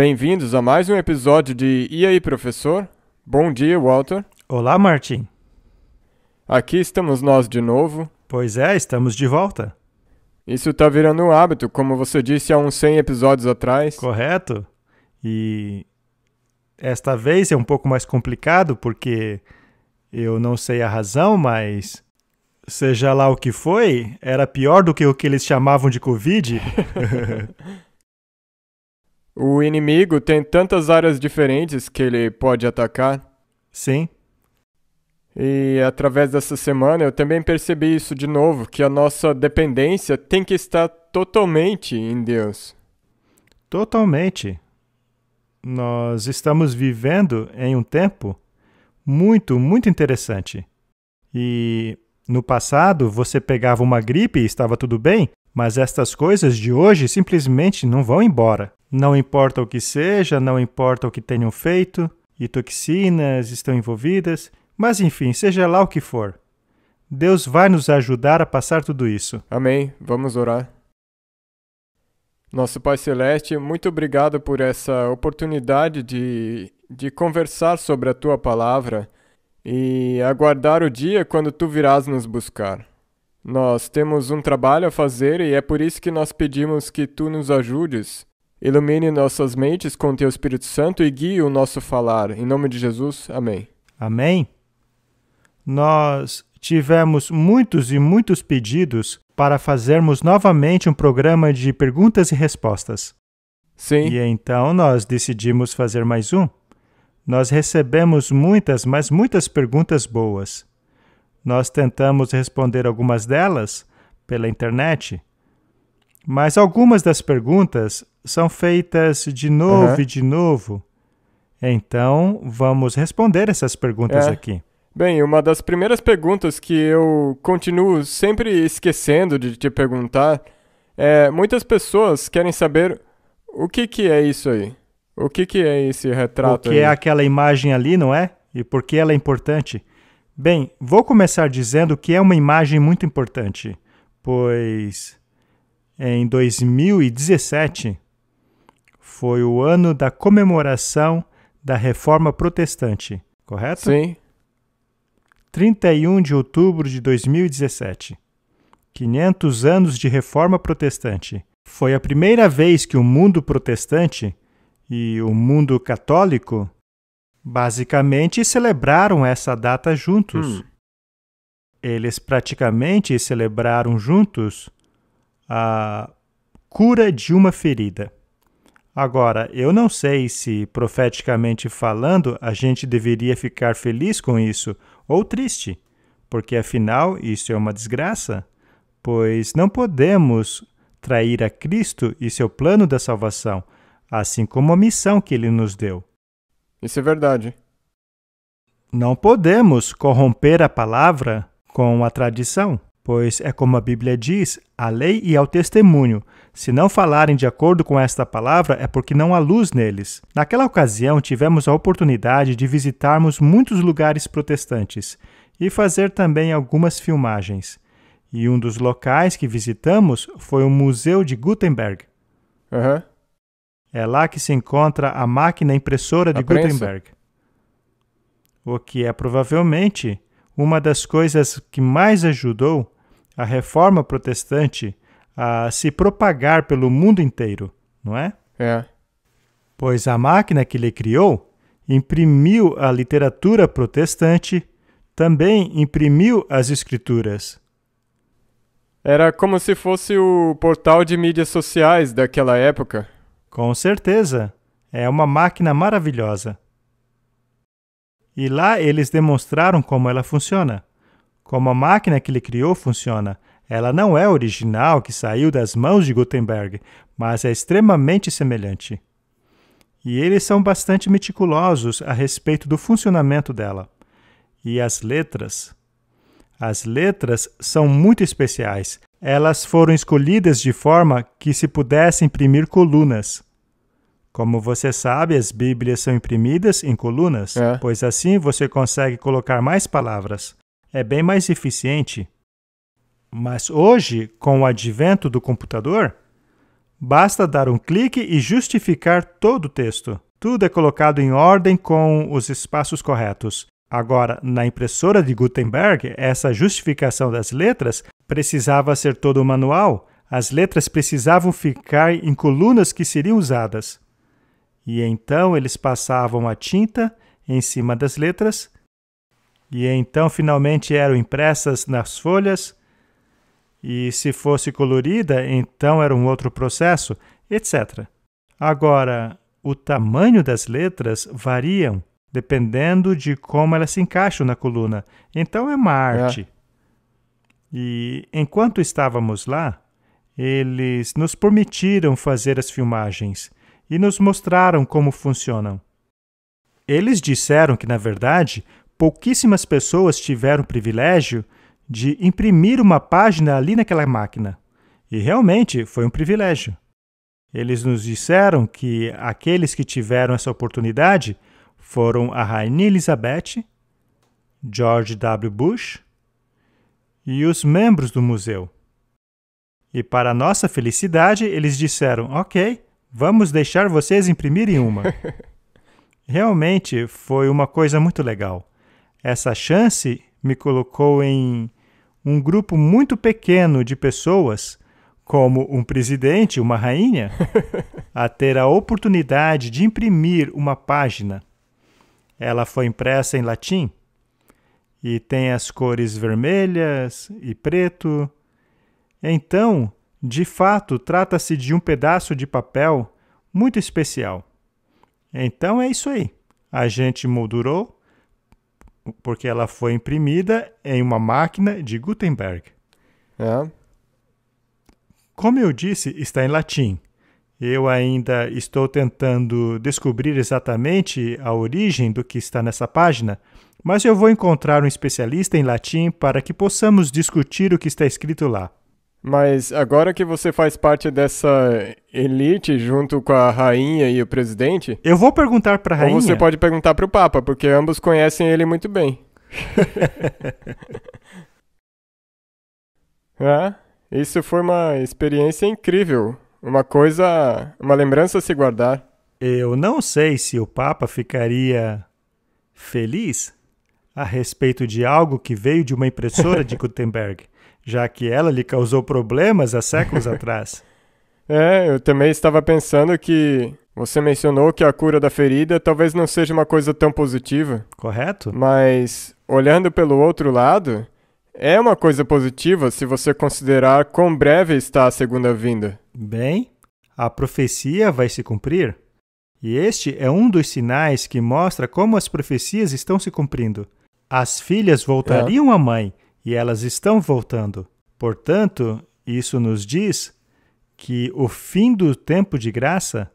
Bem-vindos a mais um episódio de E aí, professor? Bom dia, Walter. Olá, Martin. Aqui estamos nós de novo. Pois é, estamos de volta. Isso tá virando um hábito, como você disse há uns 100 episódios atrás. Correto? E esta vez é um pouco mais complicado porque eu não sei a razão, mas seja lá o que foi, era pior do que o que eles chamavam de Covid. O inimigo tem tantas áreas diferentes que ele pode atacar. Sim. E através dessa semana eu também percebi isso de novo, que a nossa dependência tem que estar totalmente em Deus. Totalmente. Nós estamos vivendo em um tempo muito interessante. E no passado você pegava uma gripe e estava tudo bem, mas estas coisas de hoje simplesmente não vão embora. Não importa o que seja, não importa o que tenham feito, e toxinas estão envolvidas, mas enfim, seja lá o que for. Deus vai nos ajudar a passar tudo isso. Amém. Vamos orar. Nosso Pai Celeste, muito obrigado por essa oportunidade de conversar sobre a Tua Palavra e aguardar o dia quando Tu virás nos buscar. Nós temos um trabalho a fazer e é por isso que nós pedimos que Tu nos ajudes. Ilumine nossas mentes com Teu Espírito Santo e guie o nosso falar. Em nome de Jesus, amém. Amém? Nós tivemos muitos pedidos para fazermos novamente um programa de perguntas e respostas. Sim. E então nós decidimos fazer mais um. Nós recebemos muitas perguntas boas. Nós tentamos responder algumas delas pela internet, mas algumas das perguntas são feitas de novo e de novo. Então, vamos responder essas perguntas aqui. Bem, uma das primeiras perguntas que eu continuo sempre esquecendo de te perguntar é: muitas pessoas querem saber o que é isso aí? O que é esse retrato aí? O que é aquela imagem ali, não é? E por que ela é importante? Bem, vou começar dizendo que é uma imagem muito importante, pois em 2017 foi o ano da comemoração da Reforma Protestante, correto? Sim. 31 de outubro de 2017. 500 anos de Reforma Protestante. Foi a primeira vez que o mundo protestante e o mundo católico basicamente celebraram essa data juntos. Eles praticamente celebraram juntos a cura de uma ferida. Agora, eu não sei se, profeticamente falando, a gente deveria ficar feliz com isso ou triste, porque afinal isso é uma desgraça, pois não podemos trair a Cristo e seu plano da salvação, assim como a missão que Ele nos deu. Isso é verdade. Não podemos corromper a palavra com a tradição, pois é como a Bíblia diz, a lei e ao testemunho. Se não falarem de acordo com esta palavra, é porque não há luz neles. Naquela ocasião, tivemos a oportunidade de visitarmos muitos lugares protestantes e fazer também algumas filmagens. E um dos locais que visitamos foi o Museu de Gutenberg. É lá que se encontra a máquina impressora de Gutenberg. O que é provavelmente uma das coisas que mais ajudou a Reforma Protestante a se propagar pelo mundo inteiro, não é? É. Pois a máquina que ele criou imprimiu a literatura protestante, também imprimiu as escrituras. Era como se fosse o portal de mídias sociais daquela época. Com certeza, é uma máquina maravilhosa. E lá eles demonstraram como ela funciona, como a máquina que ele criou funciona. Ela não é original que saiu das mãos de Gutenberg, mas é extremamente semelhante. E eles são bastante meticulosos a respeito do funcionamento dela. E as letras são muito especiais. Elas foram escolhidas de forma que se pudesse imprimir colunas. Como você sabe, as Bíblias são imprimidas em colunas, pois assim você consegue colocar mais palavras. É bem mais eficiente. Mas hoje, com o advento do computador, Basta dar um clique e justificar todo o texto. Tudo é colocado em ordem com os espaços corretos. Agora, na impressora de Gutenberg, essa justificação das letras precisava ser todo manual. As letras precisavam ficar em colunas que seriam usadas. E então eles passavam a tinta em cima das letras, e então finalmente eram impressas nas folhas, e se fosse colorida, então era um outro processo, etc. Agora, o tamanho das letras variam dependendo de como elas se encaixam na coluna. Então é uma arte. E enquanto estávamos lá, eles nos permitiram fazer as filmagens e nos mostraram como funcionam. Eles disseram que, na verdade, pouquíssimas pessoas tiveram o privilégio de imprimir uma página ali naquela máquina. E realmente foi um privilégio. Eles nos disseram que aqueles que tiveram essa oportunidade foram a Rainha Elizabeth, George W. Bush e os membros do museu. E para nossa felicidade, eles disseram, ok, vamos deixar vocês imprimirem uma. Realmente foi uma coisa muito legal. Essa chance me colocou em um grupo muito pequeno de pessoas, como um presidente, uma rainha, a ter a oportunidade de imprimir uma página. Ela foi impressa em latim e tem as cores vermelhas e preto. Então, de fato, trata-se de um pedaço de papel muito especial. Então é isso aí. A gente moldurou porque ela foi imprimida em uma máquina de Gutenberg. Como eu disse, está em latim. Eu ainda estou tentando descobrir exatamente a origem do que está nessa página, mas eu vou encontrar um especialista em latim para que possamos discutir o que está escrito lá. Mas agora que você faz parte dessa elite junto com a rainha e o presidente... Eu vou perguntar para a rainha... Ou você pode perguntar para o Papa, porque ambos conhecem ele muito bem. Isso foi uma experiência incrível. Uma lembrança a se guardar. Eu não sei se o Papa ficaria feliz a respeito de algo que veio de uma impressora de Gutenberg, já que ela lhe causou problemas há séculos atrás. Eu também estava pensando que você mencionou que a cura da ferida talvez não seja uma coisa tão positiva. Correto? Mas, olhando pelo outro lado, é uma coisa positiva se você considerar quão breve está a segunda vinda. Bem, a profecia vai se cumprir. E este é um dos sinais que mostra como as profecias estão se cumprindo. As filhas voltariam à mãe, e elas estão voltando. Portanto, isso nos diz que o fim do tempo de graça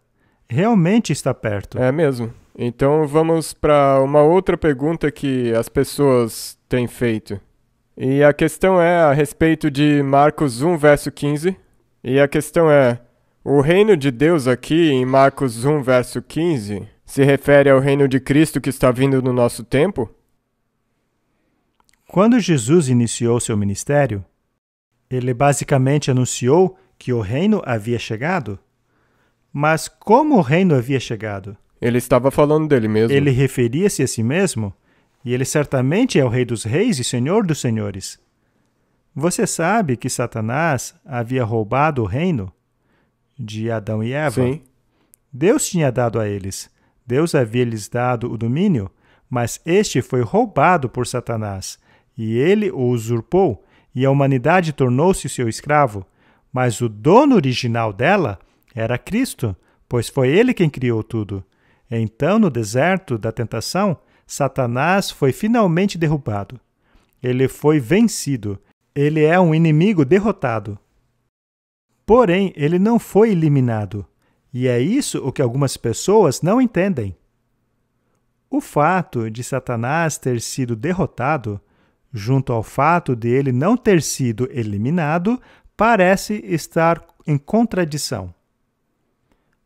realmente está perto. É mesmo. Então vamos para uma outra pergunta que as pessoas têm feito. E a questão é a respeito de Marcos 1, verso 15. E a questão é, o reino de Deus aqui em Marcos 1, verso 15, se refere ao reino de Cristo que está vindo no nosso tempo? Quando Jesus iniciou seu ministério, ele basicamente anunciou que o reino havia chegado. Mas como o reino havia chegado? Ele estava falando dele mesmo. Ele referia-se a si mesmo, e ele certamente é o Rei dos Reis e Senhor dos Senhores. Você sabe que Satanás havia roubado o reino de Adão e Eva? Sim. Deus tinha dado a eles. Deus havia lhes dado o domínio, mas este foi roubado por Satanás, e ele o usurpou, e a humanidade tornou-se seu escravo. Mas o dono original dela era Cristo, pois foi ele quem criou tudo. Então, no deserto da tentação, Satanás foi finalmente derrubado. Ele foi vencido. Ele é um inimigo derrotado. Porém, ele não foi eliminado. E é isso o que algumas pessoas não entendem. O fato de Satanás ter sido derrotado, junto ao fato de ele não ter sido eliminado, parece estar em contradição.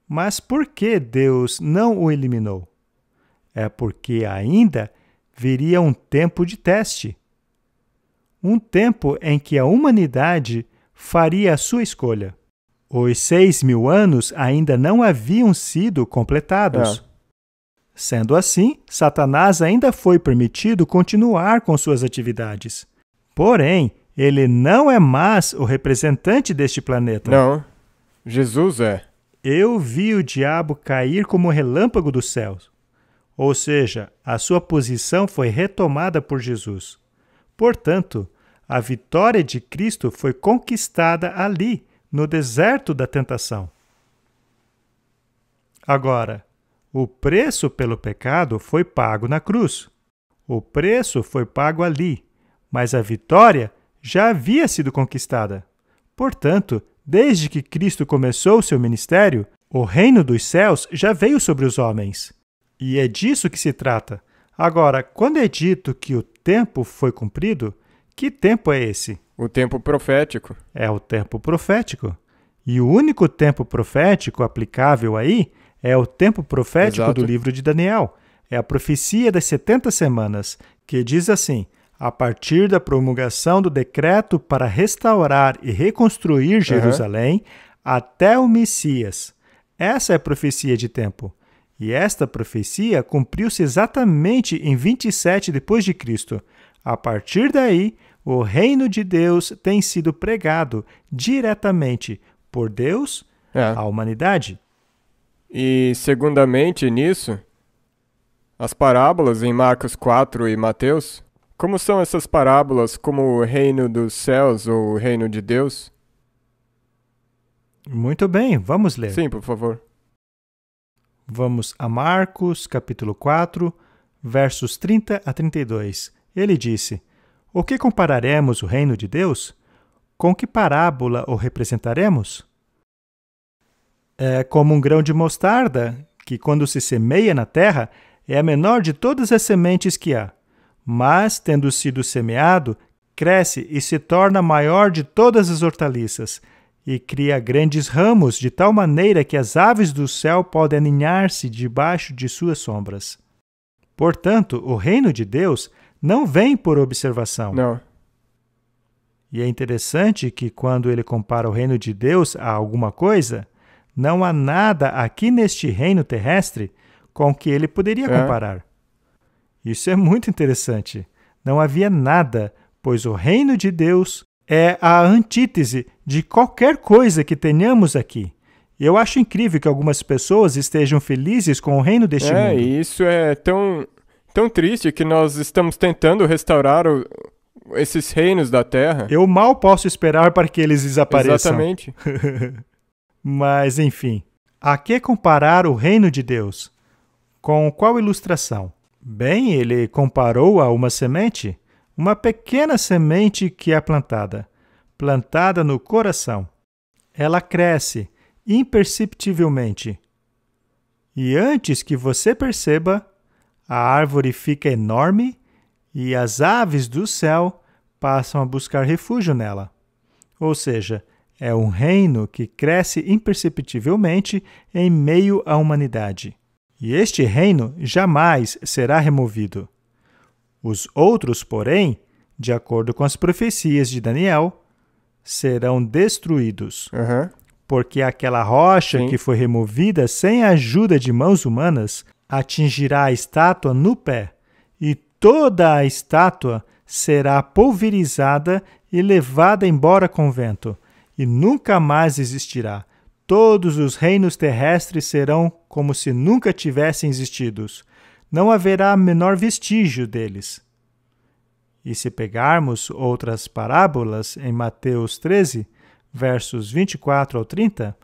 Mas por que Deus não o eliminou? É porque ainda viria um tempo de teste. Um tempo em que a humanidade faria a sua escolha. Os 6.000 anos ainda não haviam sido completados. Sendo assim, Satanás ainda foi permitido continuar com suas atividades. Porém, ele não é mais o representante deste planeta. Não, Jesus é. Eu vi o diabo cair como relâmpago dos céus. Ou seja, a sua posição foi retomada por Jesus. Portanto, a vitória de Cristo foi conquistada ali, no deserto da tentação. Agora, o preço pelo pecado foi pago na cruz. O preço foi pago ali, mas a vitória já havia sido conquistada. Portanto, desde que Cristo começou seu ministério, o reino dos céus já veio sobre os homens. E é disso que se trata. Agora, quando é dito que o tempo foi cumprido, que tempo é esse? O tempo profético. É o tempo profético. E o único tempo profético aplicável aí é o tempo profético Exato. do livro de Daniel. É a profecia das 70 semanas, que diz assim: a partir da promulgação do decreto para restaurar e reconstruir Jerusalém até o Messias. Essa é a profecia de tempo. E esta profecia cumpriu-se exatamente em 27 depois de Cristo. A partir daí, o reino de Deus tem sido pregado diretamente por Deus à humanidade. E, segundamente nisso, as parábolas em Marcos 4 e Mateus, como são essas parábolas como o reino dos céus ou o reino de Deus? Muito bem, vamos ler. Sim, por favor. Vamos a Marcos, capítulo 4, versos 30 a 32. Ele disse: O que compararemos o reino de Deus? Com que parábola o representaremos? É como um grão de mostarda, que quando se semeia na terra, é a menor de todas as sementes que há. Mas, tendo sido semeado, cresce e se torna a maior de todas as hortaliças, e cria grandes ramos, de tal maneira que as aves do céu podem aninhar-se debaixo de suas sombras. Portanto, o reino de Deus não vem por observação. Não. E é interessante que quando ele compara o reino de Deus a alguma coisa, não há nada aqui neste reino terrestre com que ele poderia comparar. Isso é muito interessante. Não havia nada, pois o reino de Deus é a antítese de qualquer coisa que tenhamos aqui. Eu acho incrível que algumas pessoas estejam felizes com o reino deste mundo. E isso é tão triste que nós estamos tentando restaurar esses reinos da terra. Eu mal posso esperar para que eles desapareçam. Exatamente. Mas, enfim, a que comparar o reino de Deus? Com qual ilustração? Bem, ele comparou a uma semente, uma pequena semente que é plantada no coração. Ela cresce imperceptivelmente. E antes que você perceba, a árvore fica enorme e as aves do céu passam a buscar refúgio nela. Ou seja, é um reino que cresce imperceptivelmente em meio à humanidade. E este reino jamais será removido. Os outros, porém, de acordo com as profecias de Daniel, serão destruídos. Porque aquela rocha que foi removida sem a ajuda de mãos humanas atingirá a estátua no pé, e toda a estátua será pulverizada e levada embora com o vento, e nunca mais existirá. Todos os reinos terrestres serão como se nunca tivessem existido. Não haverá menor vestígio deles. E se pegarmos outras parábolas em Mateus 13, versos 24 ao 30,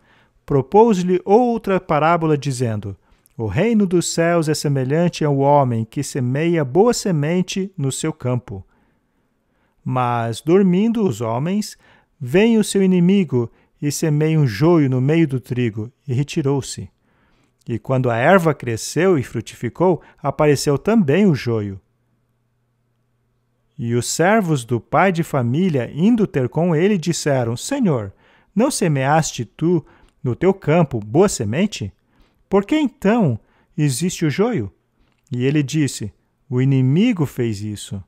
propôs-lhe outra parábola dizendo: O reino dos céus é semelhante ao homem que semeia boa semente no seu campo. Mas, dormindo os homens, vem o seu inimigo e semeia um joio no meio do trigo, e retirou-se. E quando a erva cresceu e frutificou, apareceu também o joio. E os servos do pai de família, indo ter com ele, disseram: Senhor, não semeaste tu no teu campo boa semente? Por que então existe o joio? E ele disse: O inimigo fez isso.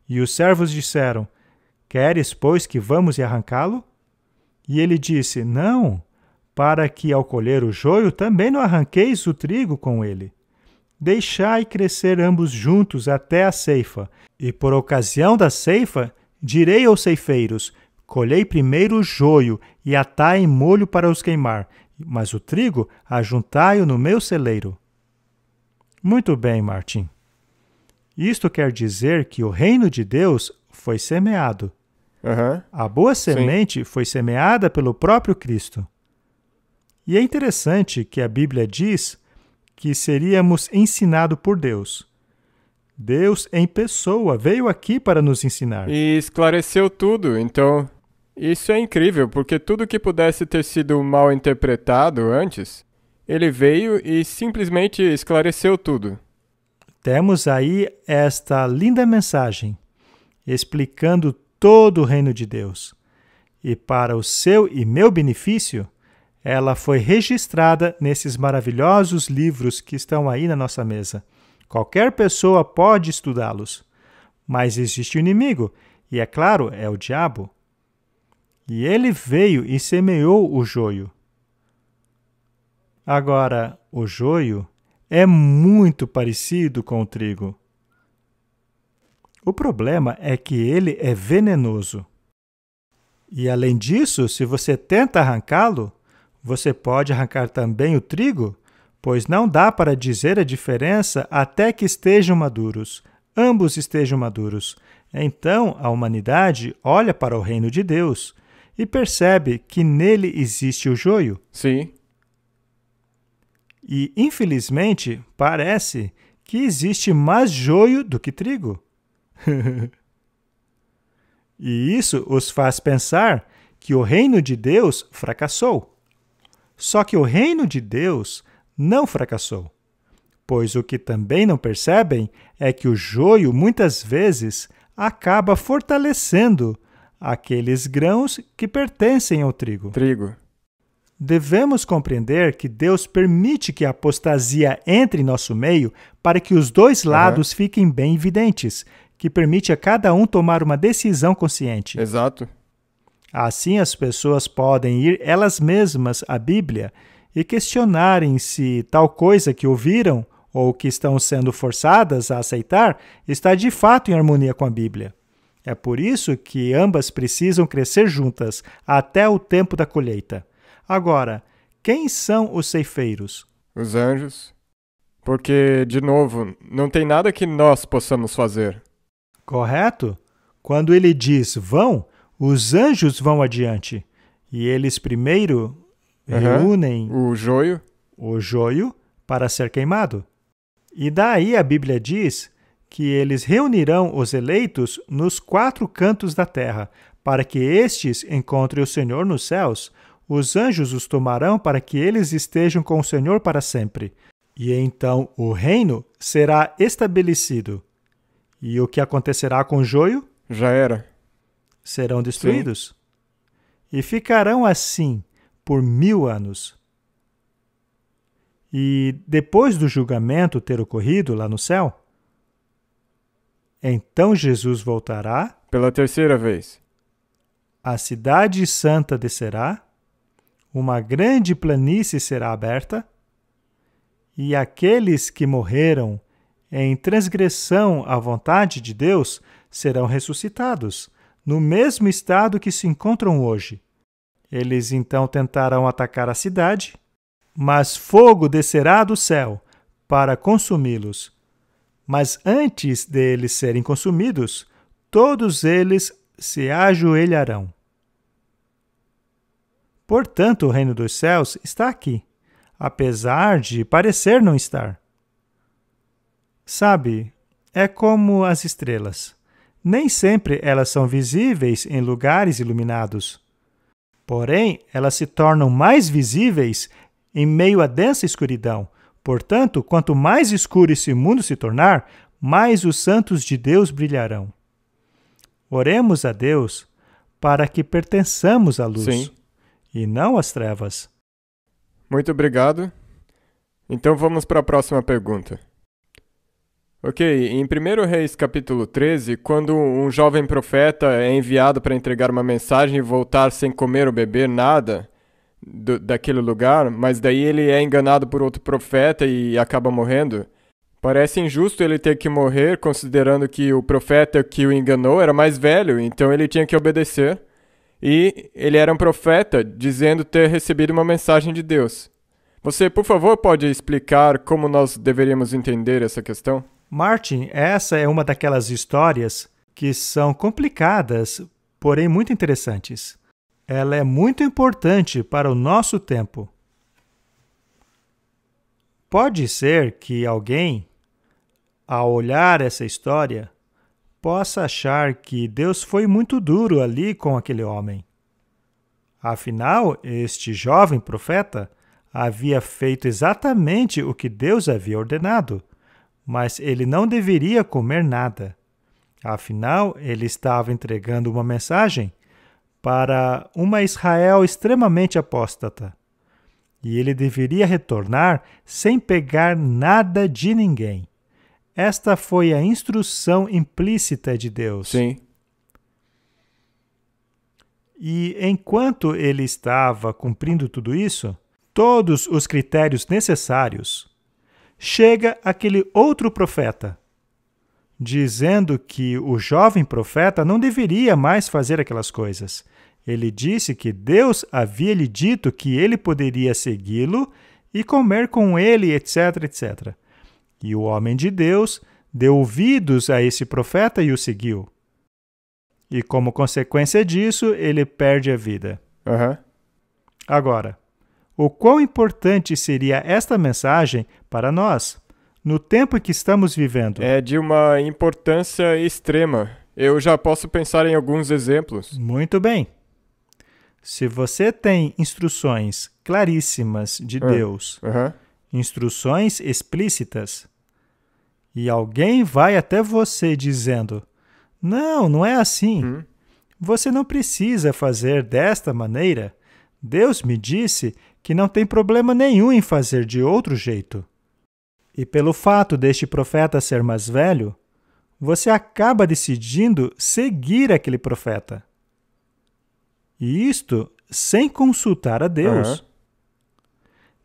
E os servos disseram: Queres, pois, que vamos e arrancá-lo? E ele disse: Não, para que ao colher o joio também não arranqueis o trigo com ele. Deixai crescer ambos juntos até a ceifa, e por ocasião da ceifa, direi aos ceifeiros: colhei primeiro o joio e atai em molho para os queimar, mas o trigo ajuntai-o no meu celeiro. Muito bem, Martim. Isto quer dizer que o reino de Deus foi semeado. A boa semente foi semeada pelo próprio Cristo. E é interessante que a Bíblia diz que seríamos ensinados por Deus. Deus em pessoa veio aqui para nos ensinar. E esclareceu tudo, então isso é incrível, porque tudo que pudesse ter sido mal interpretado antes, ele veio e simplesmente esclareceu tudo. Temos aí esta linda mensagem, explicando todo o reino de Deus. E para o seu e meu benefício, ela foi registrada nesses maravilhosos livros que estão aí na nossa mesa. Qualquer pessoa pode estudá-los, mas existe um inimigo, e é claro, é o diabo. E ele veio e semeou o joio. Agora, o joio é muito parecido com o trigo. O problema é que ele é venenoso. E além disso, se você tenta arrancá-lo, você pode arrancar também o trigo, pois não dá para dizer a diferença até que estejam maduros. Ambos estejam maduros. Então, a humanidade olha para o reino de Deus e percebe que nele existe o joio. Sim. E, infelizmente, parece que existe mais joio do que trigo. E isso os faz pensar que o reino de Deus fracassou. Só que o reino de Deus não fracassou, pois o que também não percebem é que o joio muitas vezes acaba fortalecendo aqueles grãos que pertencem ao trigo. Devemos compreender que Deus permite que a apostasia entre em nosso meio para que os dois lados fiquem bem evidentes, que permite a cada um tomar uma decisão consciente. Exato. Assim as pessoas podem ir elas mesmas à Bíblia e questionarem se tal coisa que ouviram ou que estão sendo forçadas a aceitar está de fato em harmonia com a Bíblia. É por isso que ambas precisam crescer juntas até o tempo da colheita. Agora, quem são os ceifeiros? Os anjos. Porque, de novo, não tem nada que nós possamos fazer. Correto? Quando ele diz vão, os anjos vão adiante. E eles primeiro reúnem o joio para ser queimado. E daí a Bíblia diz que eles reunirão os eleitos nos 4 cantos da terra, para que estes encontrem o Senhor nos céus. Os anjos os tomarão para que eles estejam com o Senhor para sempre. E então o reino será estabelecido. E o que acontecerá com o joio? Já era. Serão destruídos. Sim. E ficarão assim por 1000 anos. E depois do julgamento ter ocorrido lá no céu, então Jesus voltará. Pela 3ª vez. A cidade santa descerá. Uma grande planície será aberta. E aqueles que morreram em transgressão à vontade de Deus serão ressuscitados, no mesmo estado que se encontram hoje. Eles então tentarão atacar a cidade, mas fogo descerá do céu para consumi-los. Mas antes deles serem consumidos, todos eles se ajoelharão. Portanto, o reino dos céus está aqui, apesar de parecer não estar. Sabe, é como as estrelas. Nem sempre elas são visíveis em lugares iluminados. Porém, elas se tornam mais visíveis em meio à densa escuridão. Portanto, quanto mais escuro esse mundo se tornar, mais os santos de Deus brilharão. Oremos a Deus para que pertençamos à luz. Sim. E não às trevas. Muito obrigado. Então vamos para a próxima pergunta. Ok, em 1 Reis capítulo 13, quando um jovem profeta é enviado para entregar uma mensagem e voltar sem comer ou beber nada, daquele lugar, mas daí ele é enganado por outro profeta e acaba morrendo. Parece injusto ele ter que morrer, considerando que o profeta que o enganou era mais velho, então ele tinha que obedecer. E ele era um profeta, dizendo ter recebido uma mensagem de Deus. Você, por favor, pode explicar como nós deveríamos entender essa questão? Martin, essa é uma daquelas histórias que são complicadas, porém muito interessantes. Ela é muito importante para o nosso tempo. Pode ser que alguém, ao olhar essa história, possa achar que Deus foi muito duro ali com aquele homem. Afinal, este jovem profeta havia feito exatamente o que Deus havia ordenado, mas ele não deveria comer nada. Afinal, ele estava entregando uma mensagem para uma Israel extremamente apóstata. E ele deveria retornar sem pegar nada de ninguém. Esta foi a instrução implícita de Deus. Sim. E enquanto ele estava cumprindo tudo isso, todos os critérios necessários, chega aquele outro profeta, dizendo que o jovem profeta não deveria mais fazer aquelas coisas. Ele disse que Deus havia lhe dito que ele poderia segui-lo e comer com ele, etc, etc. E o homem de Deus deu ouvidos a esse profeta e o seguiu. E como consequência disso, ele perde a vida. Agora, o quão importante seria esta mensagem para nós, no tempo em que estamos vivendo? É de uma importância extrema. Eu já posso pensar em alguns exemplos. Muito bem. Se você tem instruções claríssimas de Deus, instruções explícitas, e alguém vai até você dizendo, não é assim. Você não precisa fazer desta maneira. Deus me disse que não tem problema nenhum em fazer de outro jeito. E pelo fato deste profeta ser mais velho, você acaba decidindo seguir aquele profeta. E isto sem consultar a Deus.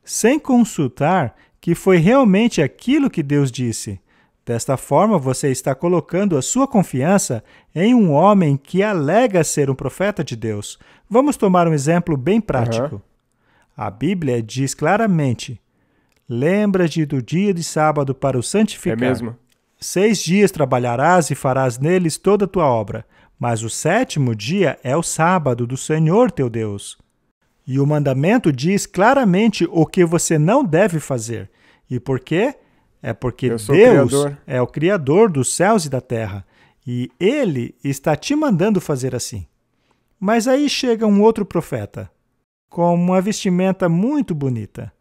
Sem consultar que foi realmente aquilo que Deus disse. Desta forma, você está colocando a sua confiança em um homem que alega ser um profeta de Deus. Vamos tomar um exemplo bem prático. A Bíblia diz claramente, lembra-te do dia de sábado para o santificar. É mesmo? 6 dias trabalharás e farás neles toda a tua obra. Mas o 7º dia é o sábado do Senhor teu Deus. E o mandamento diz claramente o que você não deve fazer. E por quê? É porque Deus é o Criador dos céus e da terra. E Ele está te mandando fazer assim. Mas aí chega um outro profeta, com uma vestimenta muito bonita.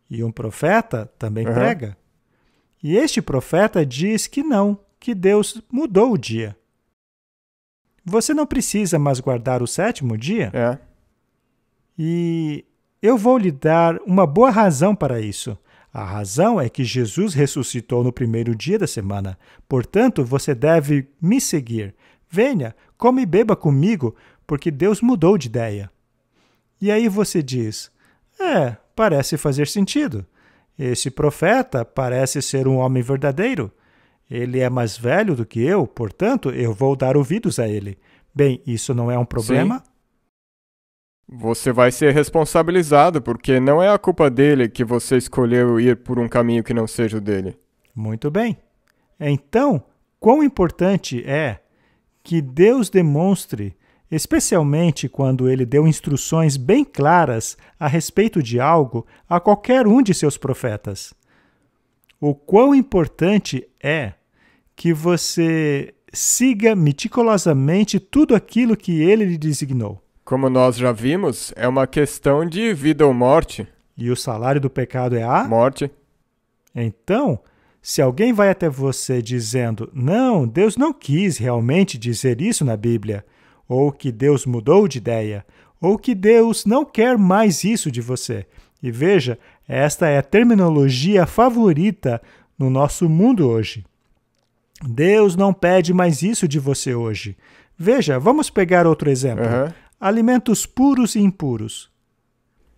E um profeta também prega. E este profeta diz que não, que Deus mudou o dia. Você não precisa mais guardar o 7º dia? E eu vou lhe dar uma boa razão para isso. A razão é que Jesus ressuscitou no 1º dia da semana. Portanto, você deve me seguir. Venha, come e beba comigo, porque Deus mudou de ideia. E aí você diz, parece fazer sentido. Esse profeta parece ser um homem verdadeiro. Ele é mais velho do que eu, portanto, eu vou dar ouvidos a ele. Bem, isso não é um problema? Sim. Você vai ser responsabilizado, porque não é a culpa dele que você escolheu ir por um caminho que não seja o dele. Muito bem. Então, quão importante é que Deus demonstre, especialmente quando ele deu instruções bem claras a respeito de algo a qualquer um de seus profetas. O quão importante é que você siga meticulosamente tudo aquilo que ele lhe designou. Como nós já vimos, é uma questão de vida ou morte. E o salário do pecado é a? Morte. Então, se alguém vai até você dizendo, não, Deus não quis realmente dizer isso na Bíblia, ou que Deus mudou de ideia, ou que Deus não quer mais isso de você. E veja, esta é a terminologia favorita no nosso mundo hoje. Deus não pede mais isso de você hoje. Veja, vamos pegar outro exemplo. Alimentos puros e impuros.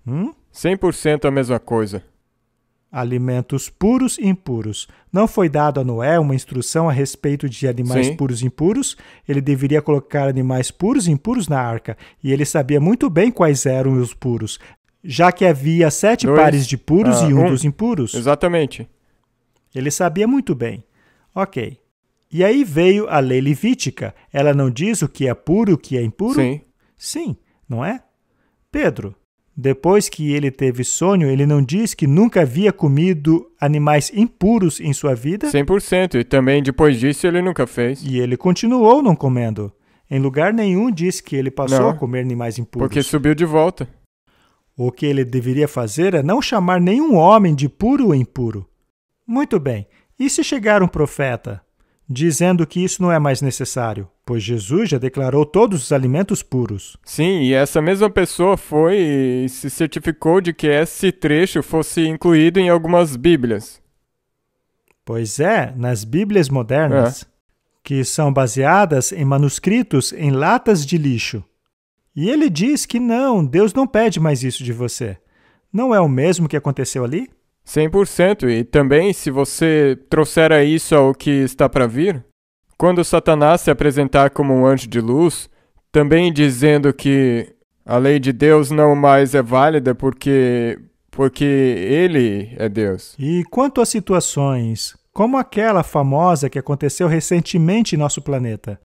100% a mesma coisa. Alimentos puros e impuros. Não foi dado a Noé uma instrução a respeito de animais Sim. puros e impuros? Ele deveria colocar animais puros e impuros na arca. E ele sabia muito bem quais eram os puros, já que havia 7 pares de puros e um dos impuros. Exatamente. Ele sabia muito bem. Ok. E aí veio a lei levítica. Ela não diz o que é puro e o que é impuro? Sim. Sim, não é? Pedro, depois que ele teve sonho, ele não diz que nunca havia comido animais impuros em sua vida? 100%. E também depois disso ele nunca fez. E ele continuou não comendo. Em lugar nenhum diz que ele passou a comer animais impuros. Porque subiu de volta. O que ele deveria fazer é não chamar nenhum homem de puro ou impuro. Muito bem. E se chegar um profeta dizendo que isso não é mais necessário? Pois Jesus já declarou todos os alimentos puros. Sim, e essa mesma pessoa foi e se certificou de que esse trecho fosse incluído em algumas Bíblias. Pois é, nas Bíblias modernas, que são baseadas em manuscritos em latas de lixo. E ele diz que não, Deus não pede mais isso de você. Não é o mesmo que aconteceu ali? 100%. E também, se você trouxer a isso ao que está para vir, quando Satanás se apresentar como um anjo de luz, também dizendo que a lei de Deus não mais é válida porque ele é Deus. E quanto a situações como aquela famosa que aconteceu recentemente em nosso planeta,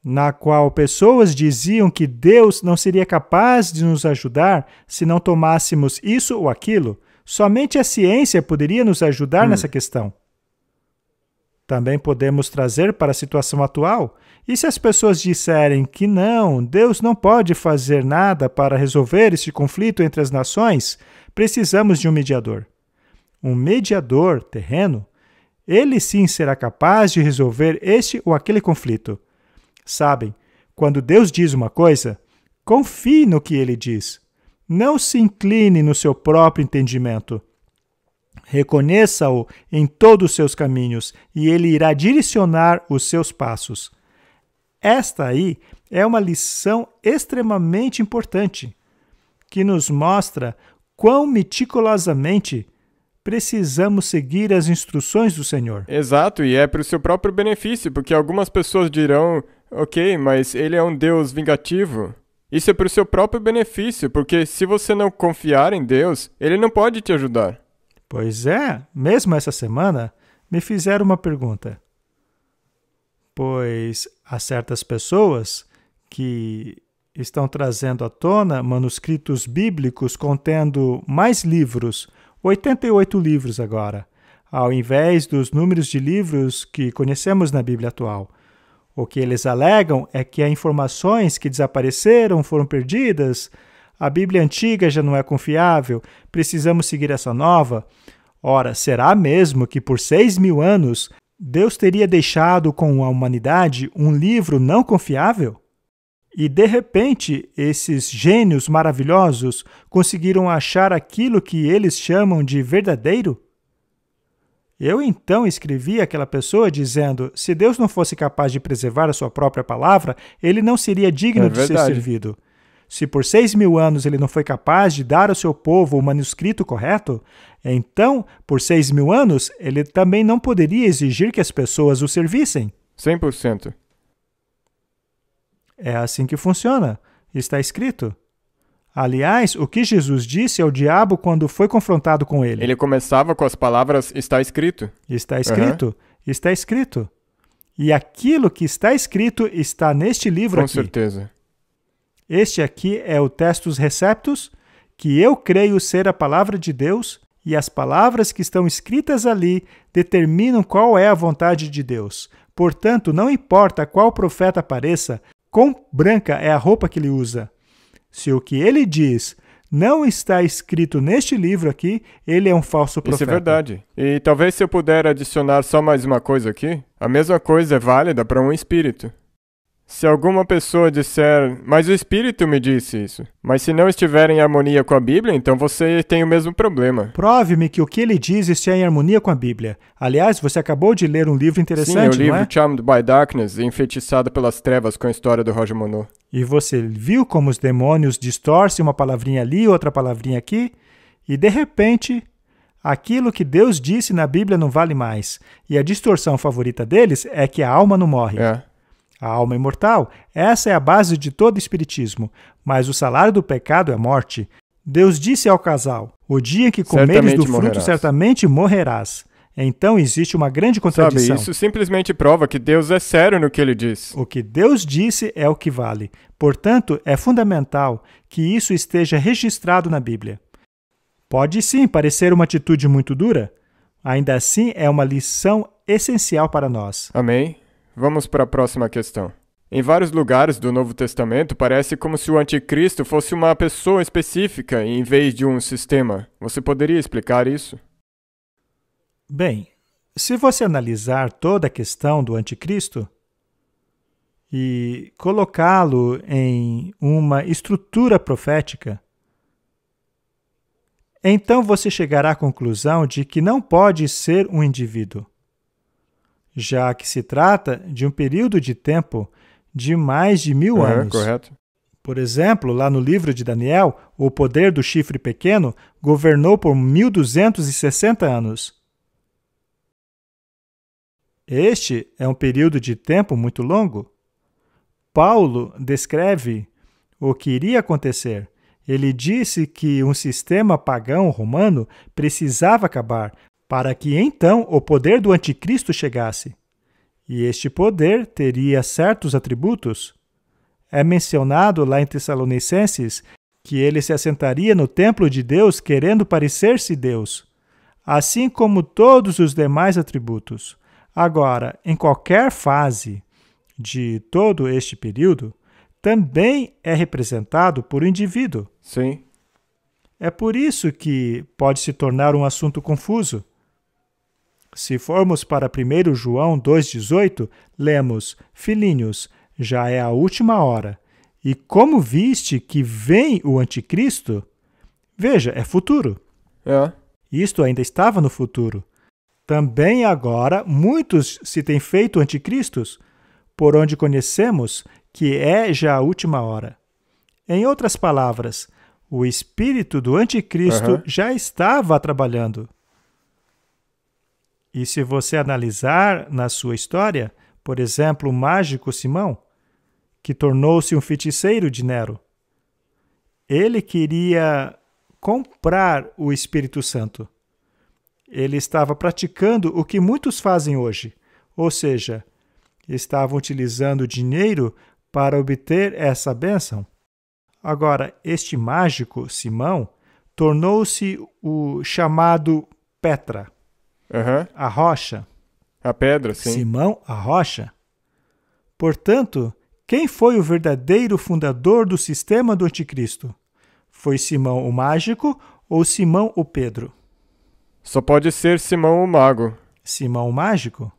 na qual pessoas diziam que Deus não seria capaz de nos ajudar se não tomássemos isso ou aquilo, somente a ciência poderia nos ajudar nessa questão. Também podemos trazer para a situação atual. E se as pessoas disserem que não, Deus não pode fazer nada para resolver esse conflito entre as nações, precisamos de um mediador. Um mediador terreno, ele sim será capaz de resolver este ou aquele conflito. Sabem, quando Deus diz uma coisa, confie no que ele diz. Não se incline no seu próprio entendimento. Reconheça-o em todos os seus caminhos e ele irá direcionar os seus passos. Esta aí é uma lição extremamente importante, que nos mostra quão meticulosamente precisamos seguir as instruções do Senhor. Exato, e é para o seu próprio benefício, porque algumas pessoas dirão, ok, mas ele é um Deus vingativo. Isso é para o seu próprio benefício, porque se você não confiar em Deus, ele não pode te ajudar. Pois é, mesmo essa semana me fizeram uma pergunta. Pois há certas pessoas que estão trazendo à tona manuscritos bíblicos contendo mais livros, 88 livros agora, ao invés dos números de livros que conhecemos na Bíblia atual. O que eles alegam é que há informações que desapareceram, foram perdidas, a Bíblia antiga já não é confiável, precisamos seguir essa nova. Ora, será mesmo que por 6.000 anos Deus teria deixado com a humanidade um livro não confiável? E, de repente, esses gênios maravilhosos conseguiram achar aquilo que eles chamam de verdadeiro? Eu então escrevi àquela pessoa dizendo, se Deus não fosse capaz de preservar a sua própria palavra, ele não seria digno de ser servido. Se por 6.000 anos ele não foi capaz de dar ao seu povo o manuscrito correto, então, por 6.000 anos, ele também não poderia exigir que as pessoas o servissem. 100%. É assim que funciona. Está escrito. Aliás, o que Jesus disse ao diabo quando foi confrontado com ele? Ele começava com as palavras, está escrito. Está escrito. Está escrito. E aquilo que está escrito está neste livro aqui. Com certeza. Este aqui é o Textus Receptus, que eu creio ser a palavra de Deus, e as palavras que estão escritas ali determinam qual é a vontade de Deus. Portanto, não importa qual profeta apareça, quão branca é a roupa que ele usa. Se o que ele diz não está escrito neste livro aqui, ele é um falso profeta. Isso é verdade. E talvez se eu puder adicionar só mais uma coisa aqui, a mesma coisa é válida para um espírito. Se alguma pessoa disser, mas o Espírito me disse isso, mas se não estiver em harmonia com a Bíblia, então você tem o mesmo problema. Prove-me que o que ele diz está em harmonia com a Bíblia. Aliás, você acabou de ler um livro Sim, interessante, o livro não é? Charmed by Darkness, enfeitiçado pelas trevas com a história do Roger Monroe. E você viu como os demônios distorcem uma palavrinha ali, outra palavrinha aqui, e de repente, aquilo que Deus disse na Bíblia não vale mais. E a distorção favorita deles é que a alma não morre. A alma é imortal. Essa é a base de todo espiritismo. Mas o salário do pecado é a morte. Deus disse ao casal, o dia em que comeres do fruto, certamente morrerás. Então existe uma grande contradição. Sabe, isso simplesmente prova que Deus é sério no que ele diz. O que Deus disse é o que vale. Portanto, é fundamental que isso esteja registrado na Bíblia. Pode sim parecer uma atitude muito dura, ainda assim é uma lição essencial para nós. Amém? Vamos para a próxima questão. Em vários lugares do Novo Testamento, parece como se o anticristo fosse uma pessoa específica em vez de um sistema. Você poderia explicar isso? Bem, se você analisar toda a questão do anticristo e colocá-lo em uma estrutura profética, então você chegará à conclusão de que não pode ser um indivíduo, já que se trata de um período de tempo de mais de 1000 anos. Correto. Por exemplo, lá no livro de Daniel, o poder do chifre pequeno governou por 1260 anos. Este é um período de tempo muito longo. Paulo descreve o que iria acontecer. Ele disse que um sistema pagão romano precisava acabar, para que então o poder do anticristo chegasse. E este poder teria certos atributos. É mencionado lá em Tessalonicenses que ele se assentaria no templo de Deus querendo parecer-se Deus, assim como todos os demais atributos. Agora, em qualquer fase de todo este período, também é representado por um indivíduo. Sim. É por isso que pode se tornar um assunto confuso. Se formos para 1 João 2,18, lemos: Filhinhos, já é a última hora. E como viste que vem o anticristo? Veja, é futuro. Isto ainda estava no futuro. Também agora muitos se têm feito anticristos, por onde conhecemos que é já a última hora. Em outras palavras, o espírito do anticristo já estava trabalhando. E se você analisar na sua história, por exemplo, o mágico Simão, que tornou-se um feiticeiro de Nero, ele queria comprar o Espírito Santo. Ele estava praticando o que muitos fazem hoje, ou seja, estavam utilizando dinheiro para obter essa bênção. Agora, este mágico, Simão, tornou-se o chamado Petra, a rocha. A pedra, sim. Simão, a rocha. Portanto, quem foi o verdadeiro fundador do sistema do anticristo? Foi Simão o mágico ou Simão o Pedro? Só pode ser Simão o mago. Simão o mágico?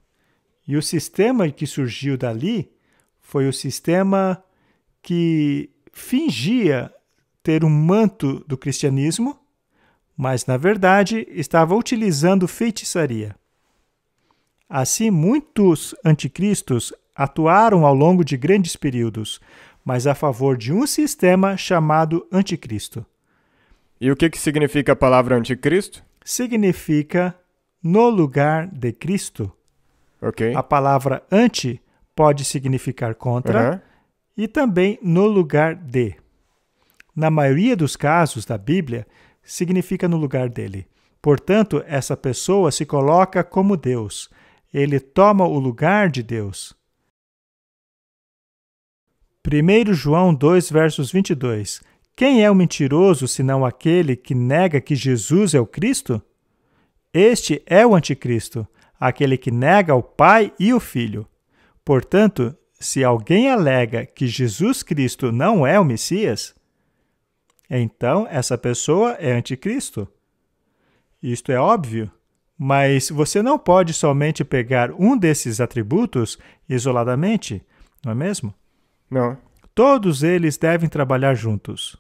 E o sistema que surgiu dali foi o sistema que fingia ter um manto do cristianismo, mas, na verdade, estava utilizando feitiçaria. Assim, muitos anticristos atuaram ao longo de grandes períodos, mas a favor de um sistema chamado anticristo. E o que significa a palavra anticristo? Significa no lugar de Cristo. A palavra anti pode significar contra e também no lugar de. Na maioria dos casos da Bíblia, significa no lugar dele. Portanto, essa pessoa se coloca como Deus. Ele toma o lugar de Deus. 1 João 2, versos 22. Quem é o mentiroso senão aquele que nega que Jesus é o Cristo? Este é o anticristo, aquele que nega o Pai e o Filho. Portanto, se alguém alega que Jesus Cristo não é o Messias, então essa pessoa é anticristo. Isto é óbvio, mas você não pode somente pegar um desses atributos isoladamente, não é mesmo? Não. Todos eles devem trabalhar juntos.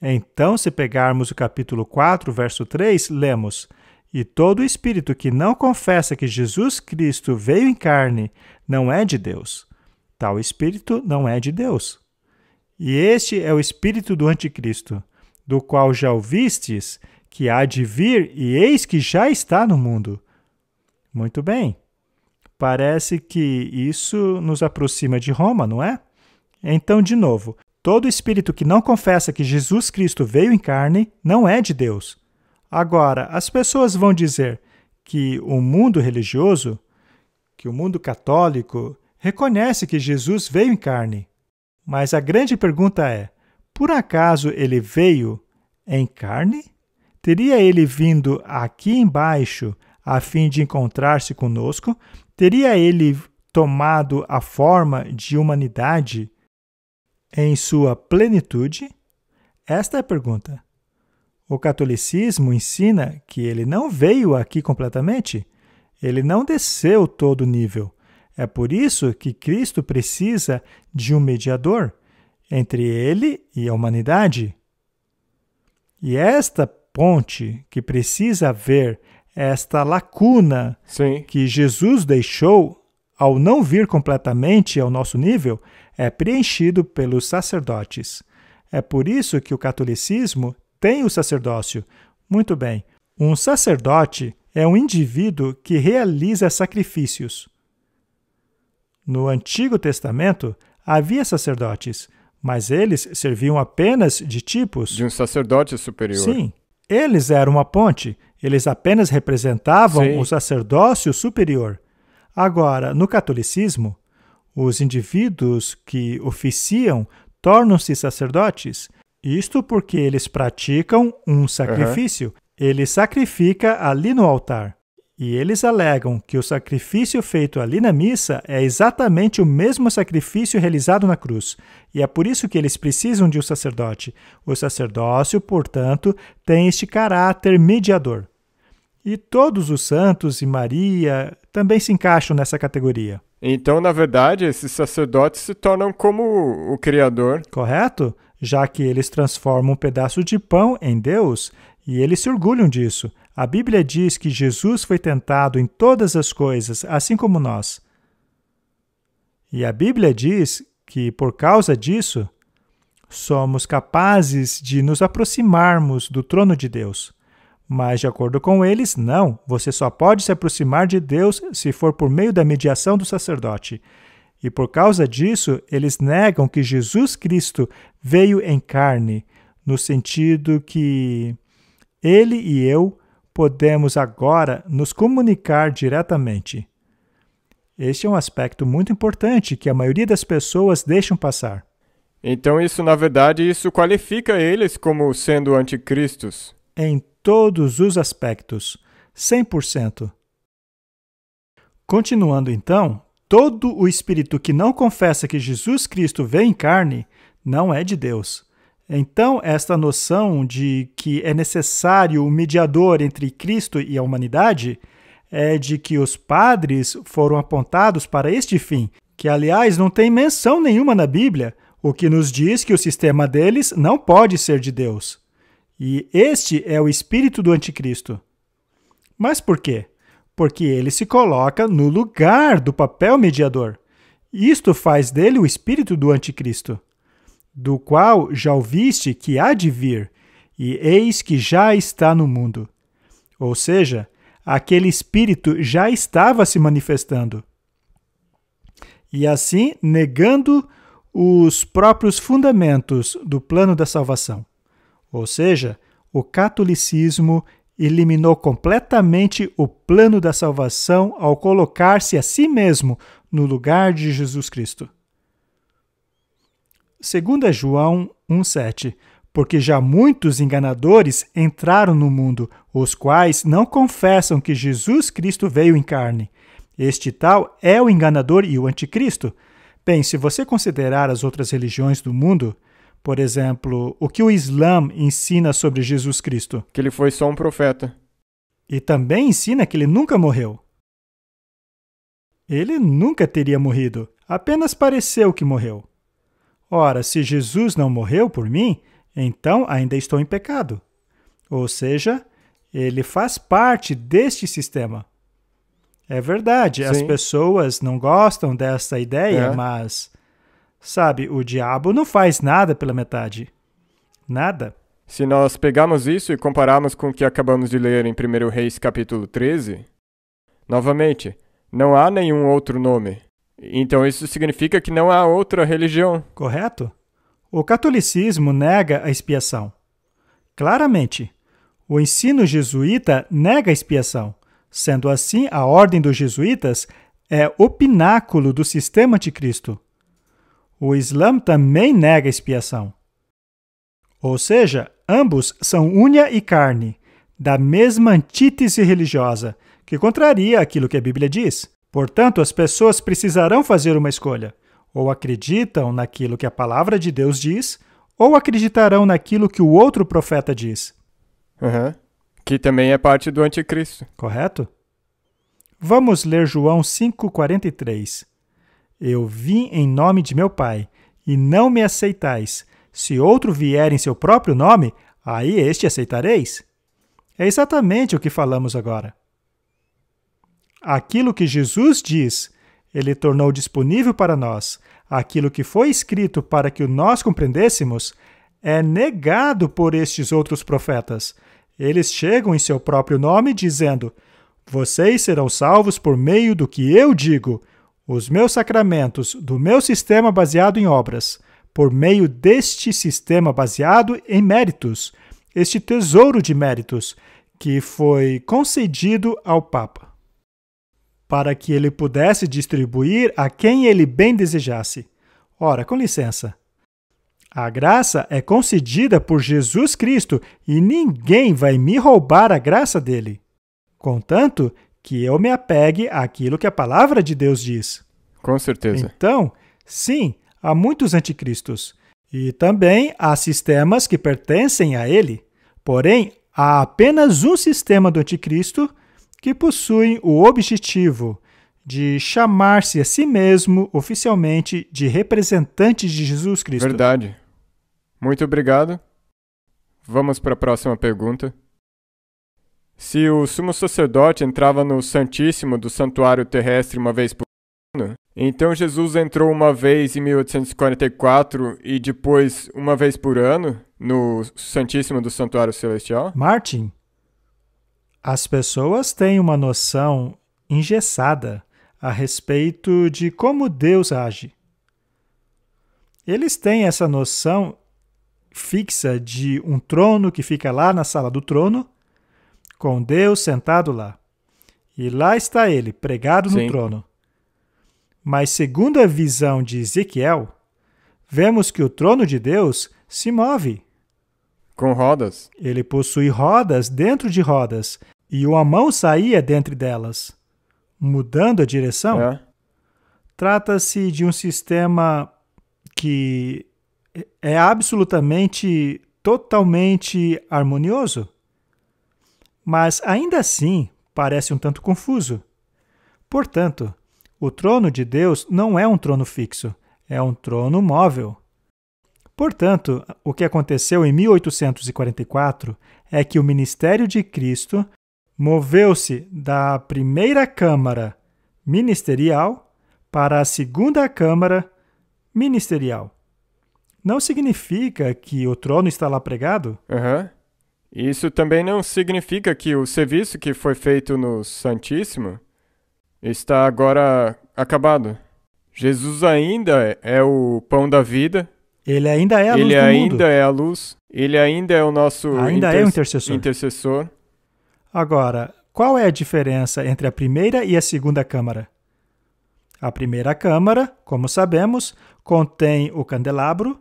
Então, se pegarmos o capítulo 4, verso 3, lemos: E todo espírito que não confessa que Jesus Cristo veio em carne não é de Deus. Tal espírito não é de Deus. E este é o espírito do anticristo, do qual já ouvistes que há de vir e eis que já está no mundo. Muito bem. Parece que isso nos aproxima de Roma, não é? Então, de novo, todo espírito que não confessa que Jesus Cristo veio em carne não é de Deus. Agora, as pessoas vão dizer que o mundo religioso, que o mundo católico, reconhece que Jesus veio em carne. Mas a grande pergunta é, por acaso ele veio em carne? Teria ele vindo aqui embaixo a fim de encontrar-se conosco? Teria ele tomado a forma de humanidade em sua plenitude? Esta é a pergunta. O catolicismo ensina que ele não veio aqui completamente. Ele não desceu todo o nível. É por isso que Cristo precisa de um mediador entre ele e a humanidade. E esta ponte que precisa haver, esta lacuna Sim. que Jesus deixou ao não vir completamente ao nosso nível, é preenchido pelos sacerdotes. É por isso que o catolicismo tem o sacerdócio. Muito bem, um sacerdote é um indivíduo que realiza sacrifícios. No Antigo Testamento havia sacerdotes, mas eles serviam apenas de tipos. De um sacerdote superior. Sim, eles eram uma ponte, eles apenas representavam Sim. o sacerdócio superior. Agora, no catolicismo, os indivíduos que oficiam tornam-se sacerdotes. Isto porque eles praticam um sacrifício. Ele sacrifica ali no altar. E eles alegam que o sacrifício feito ali na missa é exatamente o mesmo sacrifício realizado na cruz. E é por isso que eles precisam de um sacerdote. O sacerdócio, portanto, tem este caráter mediador. E todos os santos e Maria também se encaixam nessa categoria. Então, na verdade, esses sacerdotes se tornam como o Criador. Correto? Já que eles transformam um pedaço de pão em Deus e eles se orgulham disso. A Bíblia diz que Jesus foi tentado em todas as coisas, assim como nós. E a Bíblia diz que, por causa disso, somos capazes de nos aproximarmos do trono de Deus. Mas, de acordo com eles, não. Você só pode se aproximar de Deus se for por meio da mediação do sacerdote. E por causa disso, eles negam que Jesus Cristo veio em carne, no sentido que ele e eu podemos agora nos comunicar diretamente. Este é um aspecto muito importante que a maioria das pessoas deixam passar. Então, isso, na verdade, isso qualifica eles como sendo anticristos. Em todos os aspectos, 100%. Continuando então, todo o espírito que não confessa que Jesus Cristo veio em carne não é de Deus. Então, esta noção de que é necessário um mediador entre Cristo e a humanidade é de que os padres foram apontados para este fim, que, aliás, não tem menção nenhuma na Bíblia, o que nos diz que o sistema deles não pode ser de Deus. E este é o espírito do anticristo. Mas por quê? Porque ele se coloca no lugar do papel mediador. Isto faz dele o espírito do anticristo, do qual já ouviste que há de vir, e eis que já está no mundo. Ou seja, aquele espírito já estava se manifestando. E assim, negando os próprios fundamentos do plano da salvação. Ou seja, o catolicismo eliminou completamente o plano da salvação ao colocar-se a si mesmo no lugar de Jesus Cristo. 2 João 1,7 Porque já muitos enganadores entraram no mundo, os quais não confessam que Jesus Cristo veio em carne. Este tal é o enganador e o anticristo. Bem, se você considerar as outras religiões do mundo, por exemplo, o que o Islã ensina sobre Jesus Cristo? Que ele foi só um profeta. E também ensina que ele nunca morreu. Ele nunca teria morrido, apenas pareceu que morreu. Ora, se Jesus não morreu por mim, então ainda estou em pecado. Ou seja, ele faz parte deste sistema. É verdade, as Sim. pessoas não gostam dessa ideia, mas, sabe, o diabo não faz nada pela metade. Nada. Se nós pegarmos isso e compararmos com o que acabamos de ler em 1 Reis capítulo 13, novamente, não há nenhum outro nome. Então isso significa que não há outra religião. Correto? O catolicismo nega a expiação. Claramente, o ensino jesuíta nega a expiação. Sendo assim, a ordem dos jesuítas é o pináculo do sistema anticristo. O Islã também nega a expiação. Ou seja, ambos são unha e carne, da mesma antítese religiosa, que contraria aquilo que a Bíblia diz. Portanto, as pessoas precisarão fazer uma escolha. Ou acreditam naquilo que a palavra de Deus diz, ou acreditarão naquilo que o outro profeta diz. Que também é parte do anticristo. Correto? Vamos ler João 5,43. Eu vim em nome de meu Pai, e não me aceitais. Se outro vier em seu próprio nome, aí este aceitareis. É exatamente o que falamos agora. Aquilo que Jesus diz, ele tornou disponível para nós. Aquilo que foi escrito para que nós compreendêssemos, é negado por estes outros profetas. Eles chegam em seu próprio nome dizendo: vocês serão salvos por meio do que eu digo, os meus sacramentos, do meu sistema baseado em obras, por meio deste sistema baseado em méritos, este tesouro de méritos, que foi concedido ao Papa, para que ele pudesse distribuir a quem ele bem desejasse. Ora, com licença. A graça é concedida por Jesus Cristo e ninguém vai me roubar a graça dele, contanto que eu me apegue àquilo que a palavra de Deus diz. Com certeza. Então, sim, há muitos anticristos e também há sistemas que pertencem a ele. Porém, há apenas um sistema do anticristo que possui o objetivo de chamar-se a si mesmo oficialmente de representante de Jesus Cristo. Verdade. Muito obrigado. Vamos para a próxima pergunta. Se o sumo sacerdote entrava no Santíssimo do santuário terrestre uma vez por ano, então Jesus entrou uma vez em 1844 e depois uma vez por ano no Santíssimo do santuário celestial? Martin, as pessoas têm uma noção engessada a respeito de como Deus age. Eles têm essa noção fixa de um trono que fica lá na sala do trono, com Deus sentado lá. E lá está ele, pregado no trono. Mas segundo a visão de Ezequiel, vemos que o trono de Deus se move. Com rodas. Ele possui rodas dentro de rodas, e uma mão saía dentre delas, mudando a direção. Trata-se de um sistema que é absolutamente, totalmente harmonioso. Mas ainda assim parece um tanto confuso. Portanto, o trono de Deus não é um trono fixo, é um trono móvel. Portanto, o que aconteceu em 1844 é que o ministério de Cristo moveu-se da primeira câmara ministerial para a segunda câmara ministerial. Não significa que o trono está lá pregado? Isso também não significa que o serviço que foi feito no Santíssimo está agora acabado. Jesus ainda é o pão da vida. Ele ainda é a luz do mundo. Ele ainda é a luz. Ele ainda é o nosso intercessor. Agora, qual é a diferença entre a primeira e a segunda câmara? A primeira câmara, como sabemos, contém o candelabro,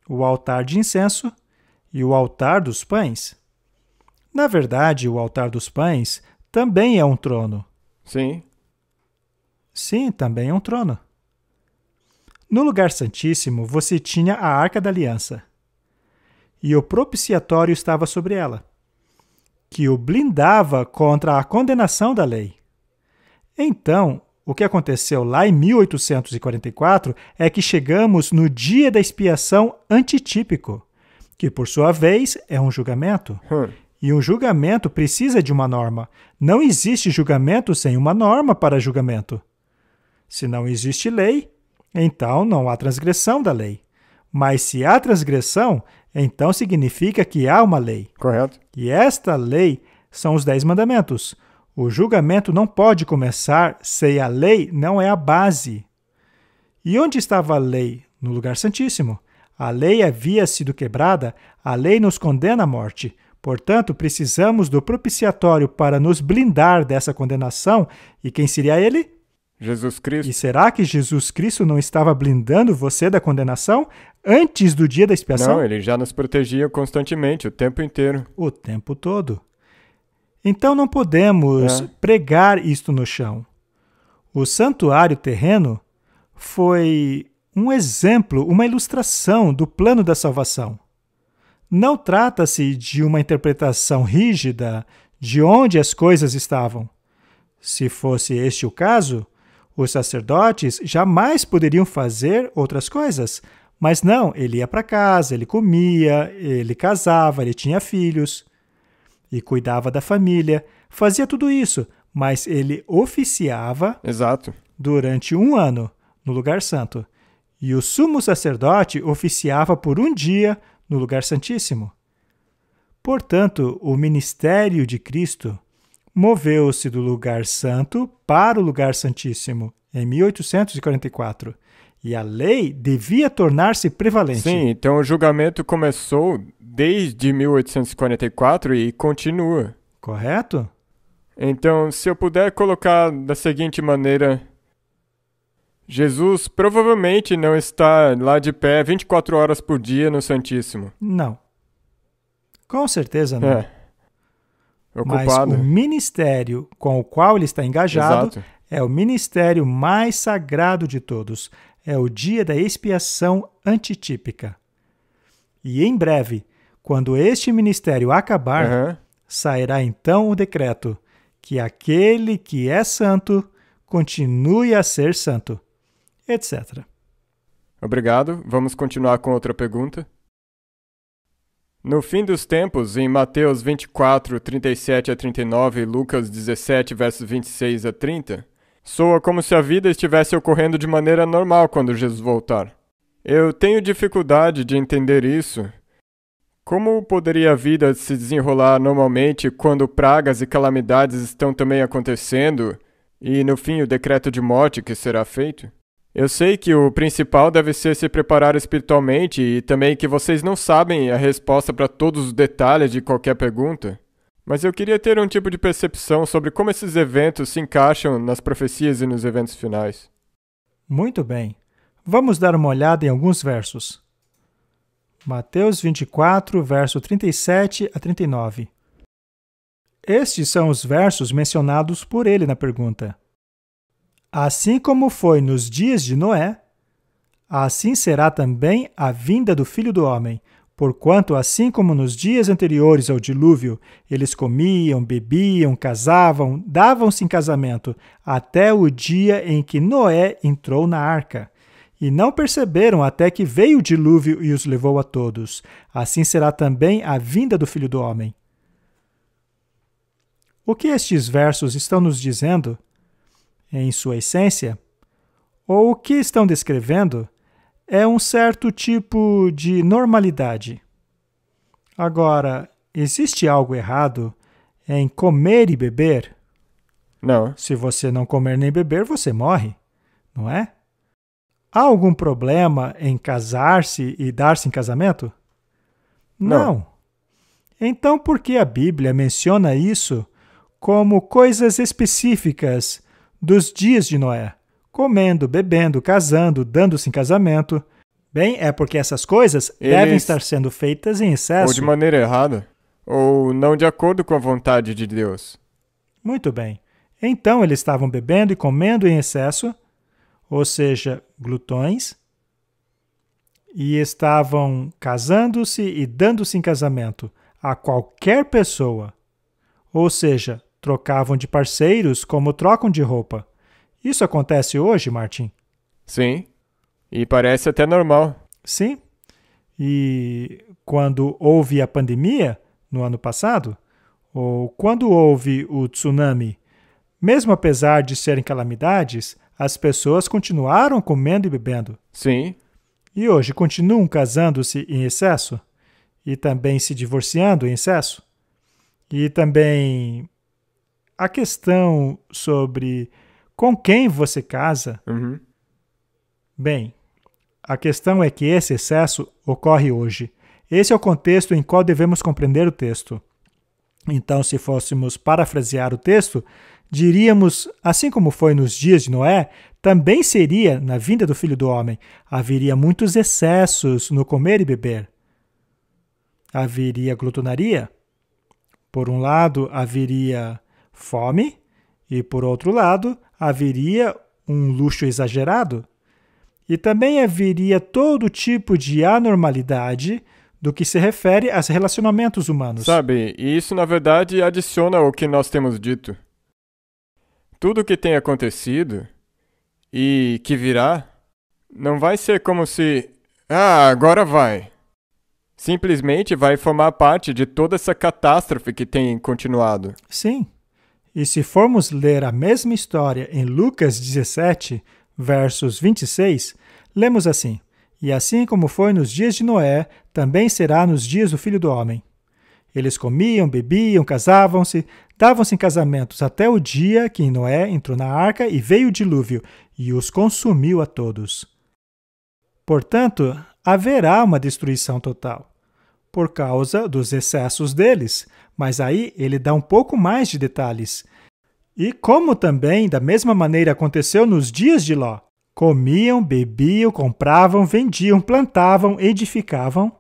o altar de incenso e o altar dos pães. Na verdade, o altar dos pães também é um trono. Sim. Sim, também é um trono. No lugar santíssimo, você tinha a Arca da Aliança. E o propiciatório estava sobre ela, que o blindava contra a condenação da lei. Então, o que aconteceu lá em 1844 é que chegamos no dia da expiação antitípico, que por sua vez é um julgamento. E um julgamento precisa de uma norma. Não existe julgamento sem uma norma para julgamento. Se não existe lei, então não há transgressão da lei. Mas se há transgressão, então significa que há uma lei. Correto. E esta lei são os 10 mandamentos. O julgamento não pode começar se a lei não é a base. E onde estava a lei? No lugar santíssimo. A lei havia sido quebrada, a lei nos condena à morte. Portanto, precisamos do propiciatório para nos blindar dessa condenação. E quem seria ele? Jesus Cristo. E será que Jesus Cristo não estava blindando você da condenação antes do dia da expiação? Não, ele já nos protegia constantemente, o tempo inteiro. O tempo todo. Então não podemos pregar isto no chão. O santuário terreno foi um exemplo, uma ilustração do plano da salvação. Não trata-se de uma interpretação rígida de onde as coisas estavam. Se fosse este o caso, os sacerdotes jamais poderiam fazer outras coisas. Mas não, ele ia para casa, ele comia, ele casava, ele tinha filhos e cuidava da família. Fazia tudo isso, mas ele oficiava Exato. durante 1 ano no lugar santo. E o sumo sacerdote oficiava por 1 dia no lugar santíssimo. Portanto, o ministério de Cristo moveu-se do lugar santo para o lugar santíssimo em 1844. E a lei devia tornar-se prevalente. Sim, então o julgamento começou desde 1844 e continua. Correto? Então, se eu puder colocar da seguinte maneira, Jesus provavelmente não está lá de pé 24 horas por dia no Santíssimo. Não. Com certeza não. Ocupado. Mas o ministério com o qual ele está engajado Exato. é o ministério mais sagrado de todos. É o dia da expiação antitípica. E em breve, quando este ministério acabar, sairá então o decreto que aquele que é santo continue a ser santo, etc. Obrigado. Vamos continuar com outra pergunta. No fim dos tempos, em Mateus 24, 37 a 39 e Lucas 17, versos 26 a 30, soa como se a vida estivesse ocorrendo de maneira normal quando Jesus voltar. Eu tenho dificuldade de entender isso. Como poderia a vida se desenrolar normalmente quando pragas e calamidades estão também acontecendo e, no fim, o decreto de morte que será feito? Eu sei que o principal deve ser se preparar espiritualmente e também que vocês não sabem a resposta para todos os detalhes de qualquer pergunta. Mas eu queria ter um tipo de percepção sobre como esses eventos se encaixam nas profecias e nos eventos finais. Muito bem. Vamos dar uma olhada em alguns versos. Mateus 24, verso 37 a 39. Estes são os versos mencionados por ele na pergunta. Assim como foi nos dias de Noé, assim será também a vinda do Filho do Homem. Porquanto, assim como nos dias anteriores ao dilúvio, eles comiam, bebiam, casavam, davam-se em casamento, até o dia em que Noé entrou na arca. E não perceberam até que veio o dilúvio e os levou a todos. Assim será também a vinda do Filho do Homem. O que estes versos estão nos dizendo, em sua essência, ou o que estão descrevendo, é um certo tipo de normalidade. Agora, existe algo errado em comer e beber? Não. Se você não comer nem beber, você morre, não é? Há algum problema em casar-se e dar-se em casamento? Não. Então, por que a Bíblia menciona isso como coisas específicas dos dias de Noé? Comendo, bebendo, casando, dando-se em casamento. Bem, é porque essas coisas devem estar sendo feitas em excesso. Ou de maneira errada, ou não de acordo com a vontade de Deus. Muito bem. Então eles estavam bebendo e comendo em excesso, ou seja, glutões, e estavam casando-se e dando-se em casamento a qualquer pessoa, ou seja, trocavam de parceiros como trocam de roupa. Isso acontece hoje, Martin? Sim, e parece até normal. Sim. E quando houve a pandemia, no ano passado, ou quando houve o tsunami, mesmo apesar de serem calamidades, as pessoas continuaram comendo e bebendo. Sim, E hoje continuam casando-se em excesso e também se divorciando em excesso. E também a questão sobre com quem você casa. uhum. Bem, a questão é que esse excesso ocorre hoje. Esse é o contexto em qual devemos compreender o texto. Então, se fôssemos parafrasear o texto, diríamos, assim como foi nos dias de Noé, também seria na vinda do Filho do Homem. Haveria muitos excessos no comer e beber. Haveria glutonaria. Por um lado, haveria fome, e por outro lado, haveria um luxo exagerado. E também haveria todo tipo de anormalidade do que se refere aos relacionamentos humanos. Sabe, e isso na verdade adiciona ao que nós temos dito. Tudo o que tem acontecido e que virá não vai ser como se, agora vai. Simplesmente vai formar parte de toda essa catástrofe que tem continuado. Sim. E se formos ler a mesma história em Lucas 17, versos 26, lemos assim: E assim como foi nos dias de Noé, também será nos dias do Filho do Homem. Eles comiam, bebiam, casavam-se, davam-se em casamentos até o dia que Noé entrou na arca e veio o dilúvio e os consumiu a todos. Portanto, haverá uma destruição total, por causa dos excessos deles, mas aí ele dá um pouco mais de detalhes. E como também, da mesma maneira, aconteceu nos dias de Ló. Comiam, bebiam, compravam, vendiam, plantavam, edificavam.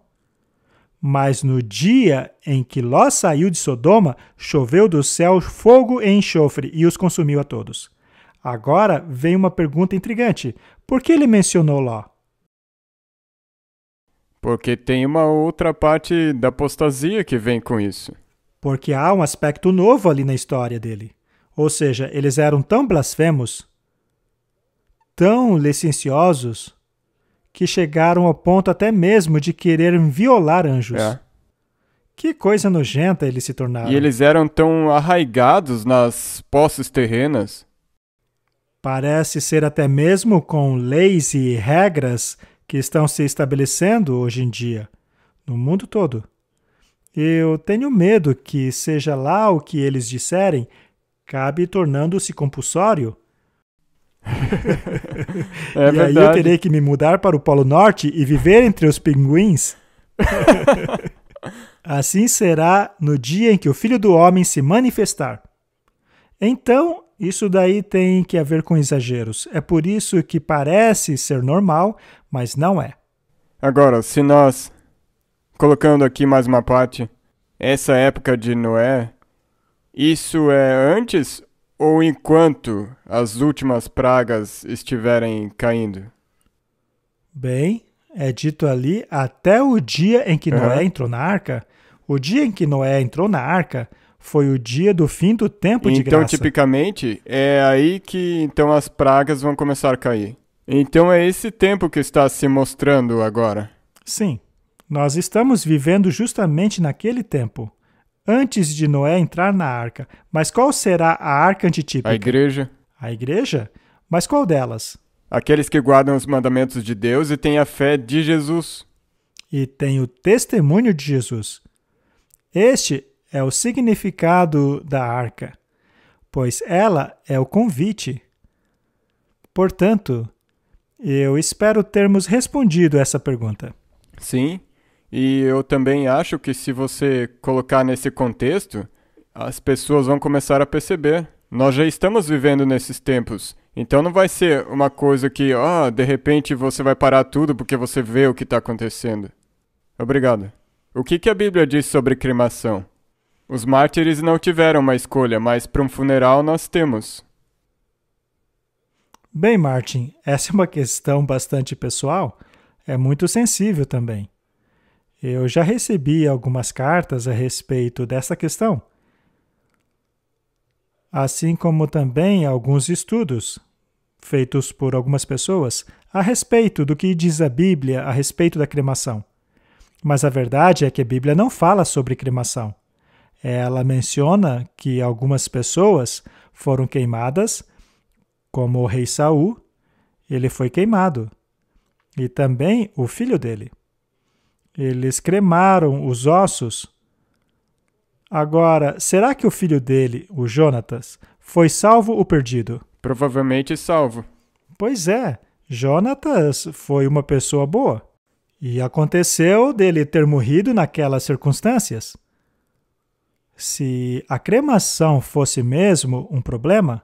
Mas no dia em que Ló saiu de Sodoma, choveu do céu fogo e enxofre e os consumiu a todos. Agora vem uma pergunta intrigante. Por que ele mencionou Ló? Porque tem uma outra parte da apostasia que vem com isso. Porque há um aspecto novo ali na história dele. Ou seja, eles eram tão blasfemos, tão licenciosos, que chegaram ao ponto até mesmo de quererem violar anjos. É. Que coisa nojenta eles se tornaram. E eles eram tão arraigados nas posses terrenas. Parece ser até mesmo com leis e regras que estão se estabelecendo hoje em dia, no mundo todo. Eu tenho medo que, seja lá o que eles disserem, acabe tornando-se compulsório. É e verdade. aí eu terei que me mudar para o Polo Norte e viver entre os pinguins. Assim será no dia em que o Filho do Homem se manifestar. Então, isso daí tem que ver com exageros. É por isso que parece ser normal, mas não é. Agora, se nós, colocando aqui mais uma parte, essa época de Noé, isso é antes ou enquanto as últimas pragas estiverem caindo? Bem, é dito ali até o dia em que Noé entrou na arca. O dia em que Noé entrou na arca foi o dia do fim do tempo de graça. Então, tipicamente, é aí que então as pragas vão começar a cair. Então é esse tempo que está se mostrando agora. Sim, nós estamos vivendo justamente naquele tempo, antes de Noé entrar na arca. Mas qual será a arca antitípica? A igreja. A igreja? Mas qual delas? Aqueles que guardam os mandamentos de Deus e têm a fé de Jesus. E tem o testemunho de Jesus. Este é o significado da arca, pois ela é o convite. Portanto, eu espero termos respondido essa pergunta. Sim, e eu também acho que se você colocar nesse contexto, as pessoas vão começar a perceber. Nós já estamos vivendo nesses tempos, então não vai ser uma coisa que, de repente você vai parar tudo porque você vê o que está acontecendo. Obrigado. O que a Bíblia diz sobre cremação? Os mártires não tiveram uma escolha, mas para um funeral nós temos. Bem, Martin, essa é uma questão bastante pessoal. É muito sensível também. Eu já recebi algumas cartas a respeito dessa questão, assim como também alguns estudos feitos por algumas pessoas a respeito do que diz a Bíblia a respeito da cremação. Mas a verdade é que a Bíblia não fala sobre cremação. Ela menciona que algumas pessoas foram queimadas, como o rei Saul, ele foi queimado, e também o filho dele. Eles cremaram os ossos. Agora, será que o filho dele, o Jonatas, foi salvo ou perdido? Provavelmente salvo. Pois é, Jonatas foi uma pessoa boa. E aconteceu dele ter morrido naquelas circunstâncias. Se a cremação fosse mesmo um problema,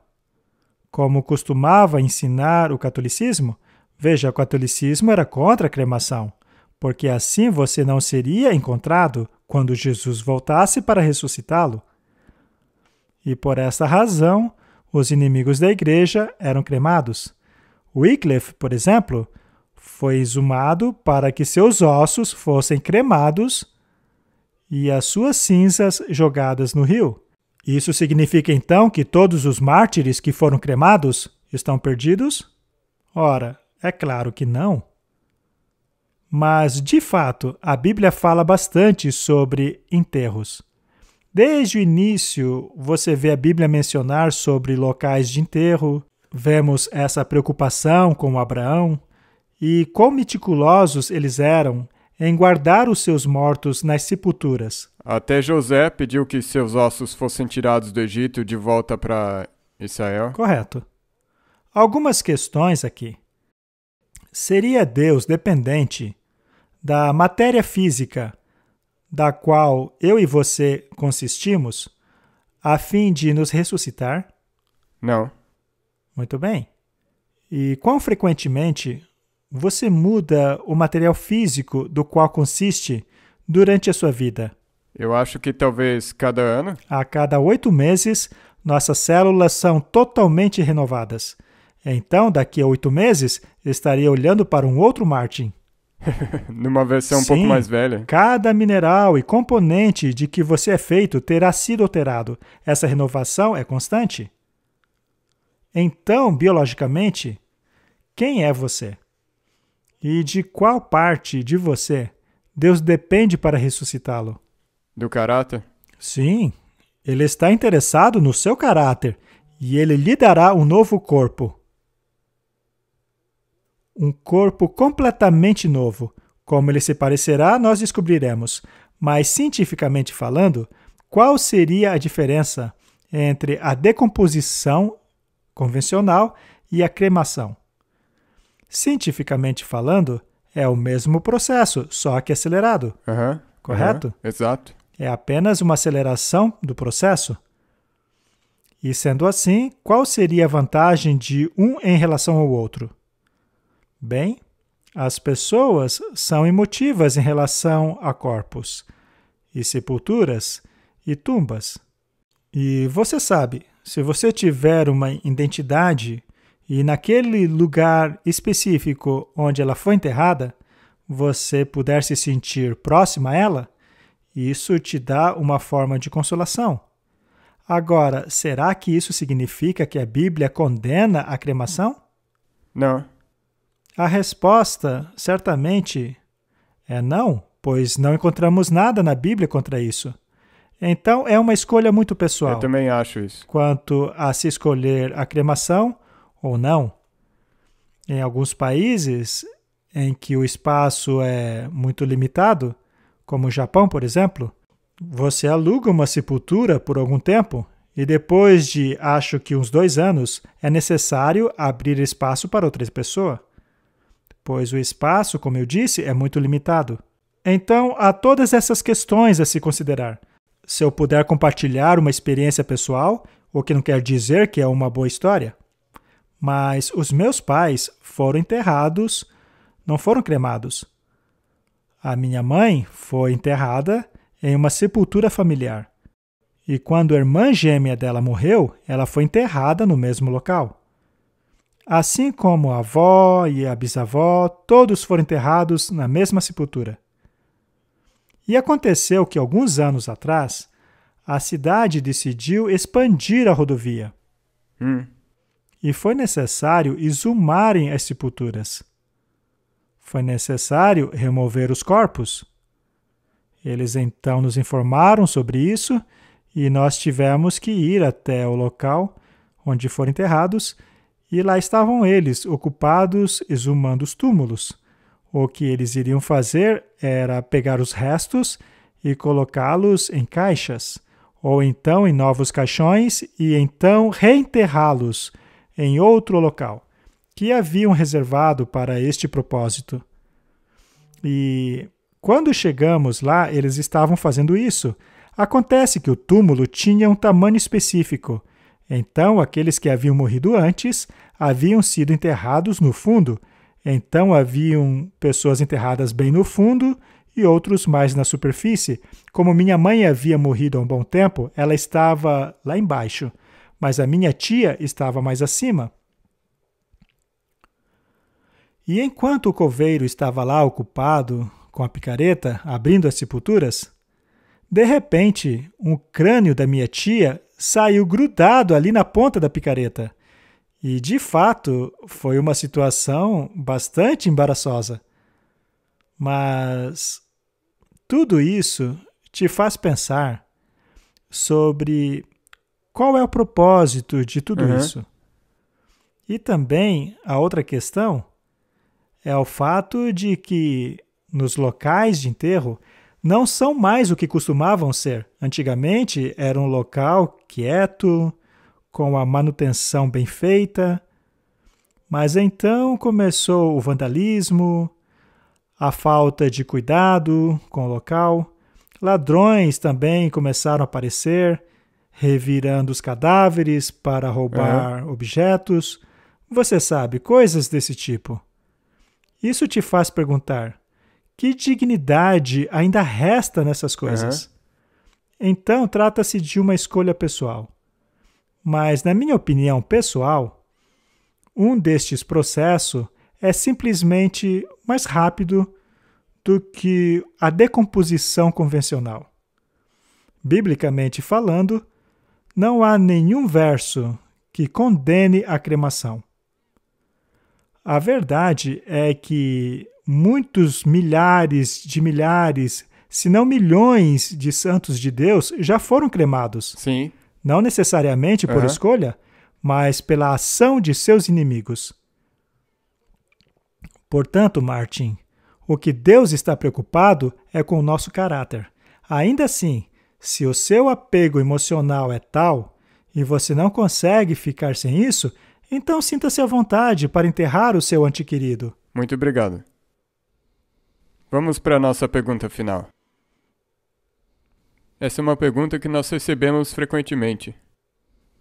como costumava ensinar o catolicismo, veja, o catolicismo era contra a cremação, porque assim você não seria encontrado quando Jesus voltasse para ressuscitá-lo. E por essa razão, os inimigos da igreja eram cremados. Wycliffe, por exemplo, foi exumado para que seus ossos fossem cremados e as suas cinzas jogadas no rio. Isso significa então que todos os mártires que foram cremados estão perdidos? Ora, é claro que não. Mas, de fato, a Bíblia fala bastante sobre enterros. Desde o início, você vê a Bíblia mencionar sobre locais de enterro, vemos essa preocupação com Abraão e quão meticulosos eles eram em guardar os seus mortos nas sepulturas. Até José pediu que seus ossos fossem tirados do Egito de volta para Israel. Correto. Algumas questões aqui. Seria Deus dependente da matéria física da qual eu e você consistimos a fim de nos ressuscitar? Não. Muito bem. E quão frequentemente você muda o material físico do qual consiste durante a sua vida? Eu acho que talvez cada ano. A cada 8 meses, nossas células são totalmente renovadas. Então, daqui a 8 meses, estaria olhando para um outro Martin. Numa versão um Sim, pouco mais velha. Cada mineral e componente de que você é feito terá sido alterado. Essa renovação é constante. Então, biologicamente, quem é você? E de qual parte de você Deus depende para ressuscitá-lo? Do caráter? Sim, Ele está interessado no seu caráter e Ele lhe dará um novo corpo. Um corpo completamente novo. Como ele se parecerá, nós descobriremos. Mas, cientificamente falando, qual seria a diferença entre a decomposição convencional e a cremação? Cientificamente falando, é o mesmo processo, só que acelerado. Correto? Exato. É apenas uma aceleração do processo. E sendo assim, qual seria a vantagem de um em relação ao outro? Bem, as pessoas são emotivas em relação a corpos, e sepulturas, e tumbas. E você sabe, se você tiver uma identidade e naquele lugar específico onde ela foi enterrada, você puder se sentir próximo a ela, isso te dá uma forma de consolação. Agora, será que isso significa que a Bíblia condena a cremação? Não. A resposta, certamente, é não, pois não encontramos nada na Bíblia contra isso. Então, é uma escolha muito pessoal. Eu também acho isso. Quanto a se escolher a cremação ou não. Em alguns países em que o espaço é muito limitado, como o Japão, por exemplo, você aluga uma sepultura por algum tempo e depois de, acho que uns 2 anos, é necessário abrir espaço para outra pessoa, pois o espaço, como eu disse, é muito limitado. Então, há todas essas questões a se considerar. Se eu puder compartilhar uma experiência pessoal, o que não quer dizer que é uma boa história. Mas os meus pais foram enterrados, não foram cremados. A minha mãe foi enterrada em uma sepultura familiar. E quando a irmã gêmea dela morreu, ela foi enterrada no mesmo local. Assim como a avó e a bisavó, todos foram enterrados na mesma sepultura. E aconteceu que alguns anos atrás, a cidade decidiu expandir a rodovia. e foi necessário exumarem as sepulturas. Foi necessário remover os corpos. Eles então nos informaram sobre isso e nós tivemos que ir até o local onde foram enterrados e lá estavam eles, ocupados exumando os túmulos. O que eles iriam fazer era pegar os restos e colocá-los em caixas, ou então em novos caixões e então reenterrá-los em outro local, que haviam reservado para este propósito. E quando chegamos lá, eles estavam fazendo isso. Acontece que o túmulo tinha um tamanho específico. Então, aqueles que haviam morrido antes haviam sido enterrados no fundo. Então, haviam pessoas enterradas bem no fundo e outros mais na superfície. Como minha mãe havia morrido há um bom tempo, ela estava lá embaixo, mas a minha tia estava mais acima. E enquanto o coveiro estava lá ocupado com a picareta, abrindo as sepulturas, de repente, um crânio da minha tia saiu grudado ali na ponta da picareta. E, de fato, foi uma situação bastante embaraçosa. Mas tudo isso te faz pensar sobre qual é o propósito de tudo isso. E também a outra questão é o fato de que nos locais de enterro não são mais o que costumavam ser. Antigamente era um local quieto, com a manutenção bem feita, mas então começou o vandalismo, a falta de cuidado com o local, ladrões também começaram a aparecer, revirando os cadáveres para roubar objetos. Você sabe, coisas desse tipo. Isso te faz perguntar, que dignidade ainda resta nessas coisas? Então, trata-se de uma escolha pessoal. Mas, na minha opinião pessoal, um destes processos é simplesmente mais rápido do que a decomposição convencional. Biblicamente falando, não há nenhum verso que condene a cremação. A verdade é que muitos milhares, se não milhões de santos de Deus já foram cremados. Sim. Não necessariamente por escolha, mas pela ação de seus inimigos. Portanto, Martin, o que Deus está preocupado é com o nosso caráter. Ainda assim, se o seu apego emocional é tal e você não consegue ficar sem isso, então sinta-se à vontade para enterrar o seu ente querido. Muito obrigado. Vamos para a nossa pergunta final. Essa é uma pergunta que nós recebemos frequentemente.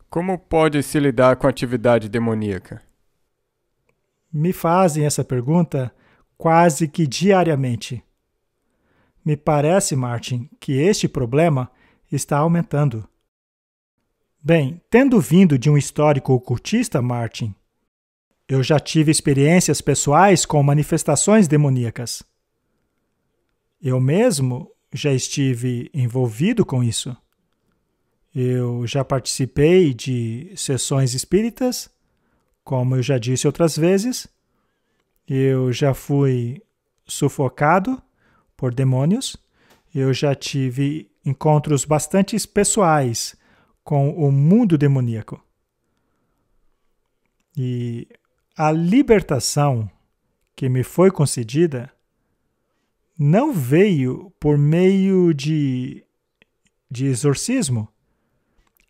Como pode se lidar com a atividade demoníaca? Me fazem essa pergunta quase que diariamente. Me parece, Martin, que este problema está aumentando. Bem, tendo vindo de um histórico ocultista, Martin, eu já tive experiências pessoais com manifestações demoníacas. Eu mesmo já estive envolvido com isso. Eu já participei de sessões espíritas, como eu já disse outras vezes. Eu já fui sufocado por demônios. Eu já tive encontros bastante pessoais com o mundo demoníaco. E a libertação que me foi concedida não veio por meio de exorcismo,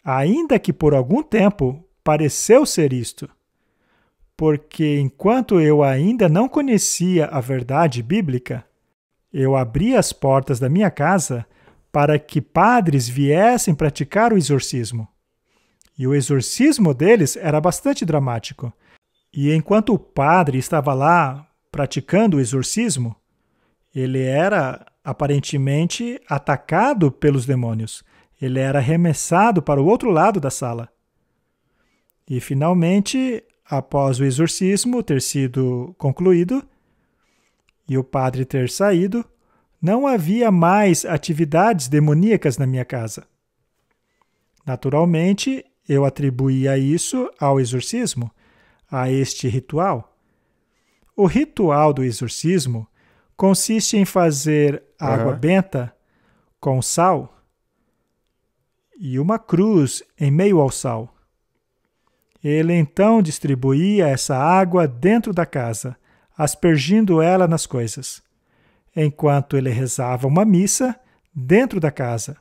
ainda que por algum tempo pareceu ser isto, porque enquanto eu ainda não conhecia a verdade bíblica, eu abri as portas da minha casa para que padres viessem praticar o exorcismo. E o exorcismo deles era bastante dramático. E enquanto o padre estava lá praticando o exorcismo, ele era aparentemente atacado pelos demônios. Ele era arremessado para o outro lado da sala. E finalmente, após o exorcismo ter sido concluído e o padre ter saído, não havia mais atividades demoníacas na minha casa. Naturalmente, eu atribuía isso ao exorcismo, a este ritual? O ritual do exorcismo consiste em fazer água benta com sal e uma cruz em meio ao sal. Ele então distribuía essa água dentro da casa, aspergindo ela nas coisas, enquanto ele rezava uma missa dentro da casa.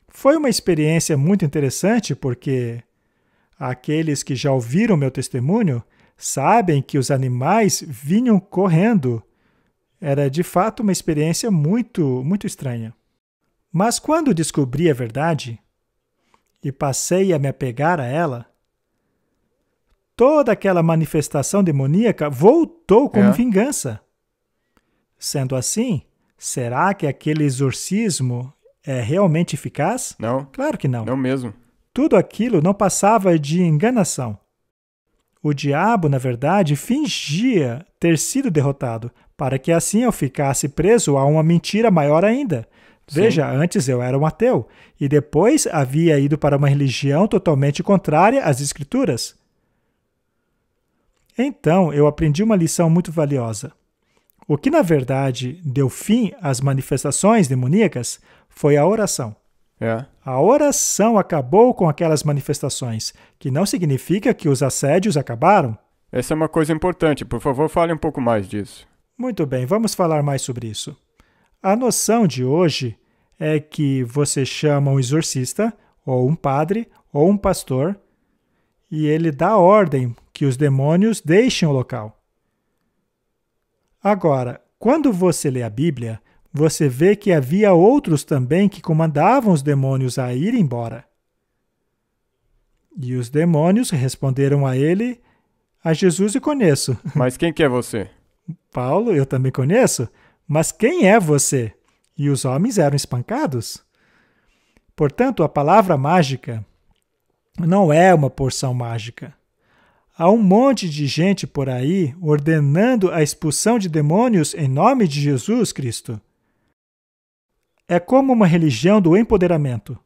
Foi uma experiência muito interessante porque aqueles que já ouviram meu testemunho sabem que os animais vinham correndo. Era de fato uma experiência muito estranha. Mas quando descobri a verdade e passei a me apegar a ela, toda aquela manifestação demoníaca voltou como vingança. Sendo assim, será que aquele exorcismo é realmente eficaz? Não. Claro que não. Não mesmo. Tudo aquilo não passava de enganação. O diabo, na verdade, fingia ter sido derrotado, para que assim eu ficasse preso a uma mentira maior ainda. Sim. Veja, antes eu era um ateu, e depois havia ido para uma religião totalmente contrária às Escrituras. Então, eu aprendi uma lição muito valiosa. O que, na verdade, deu fim às manifestações demoníacas foi a oração. A oração acabou com aquelas manifestações, que não significa que os assédios acabaram. Essa é uma coisa importante. Por favor, fale um pouco mais disso. Muito bem, vamos falar mais sobre isso. A noção de hoje é que você chama um exorcista, ou um padre, ou um pastor, e ele dá ordem que os demônios deixem o local. Agora, quando você lê a Bíblia, você vê que havia outros também que comandavam os demônios a ir embora. E os demônios responderam a ele: a Jesus eu conheço. Mas quem que é você? Paulo, eu também conheço. Mas quem é você? E os homens eram espancados. Portanto, a palavra mágica não é uma porção mágica. Há um monte de gente por aí ordenando a expulsão de demônios em nome de Jesus Cristo. É como uma religião do empoderamento,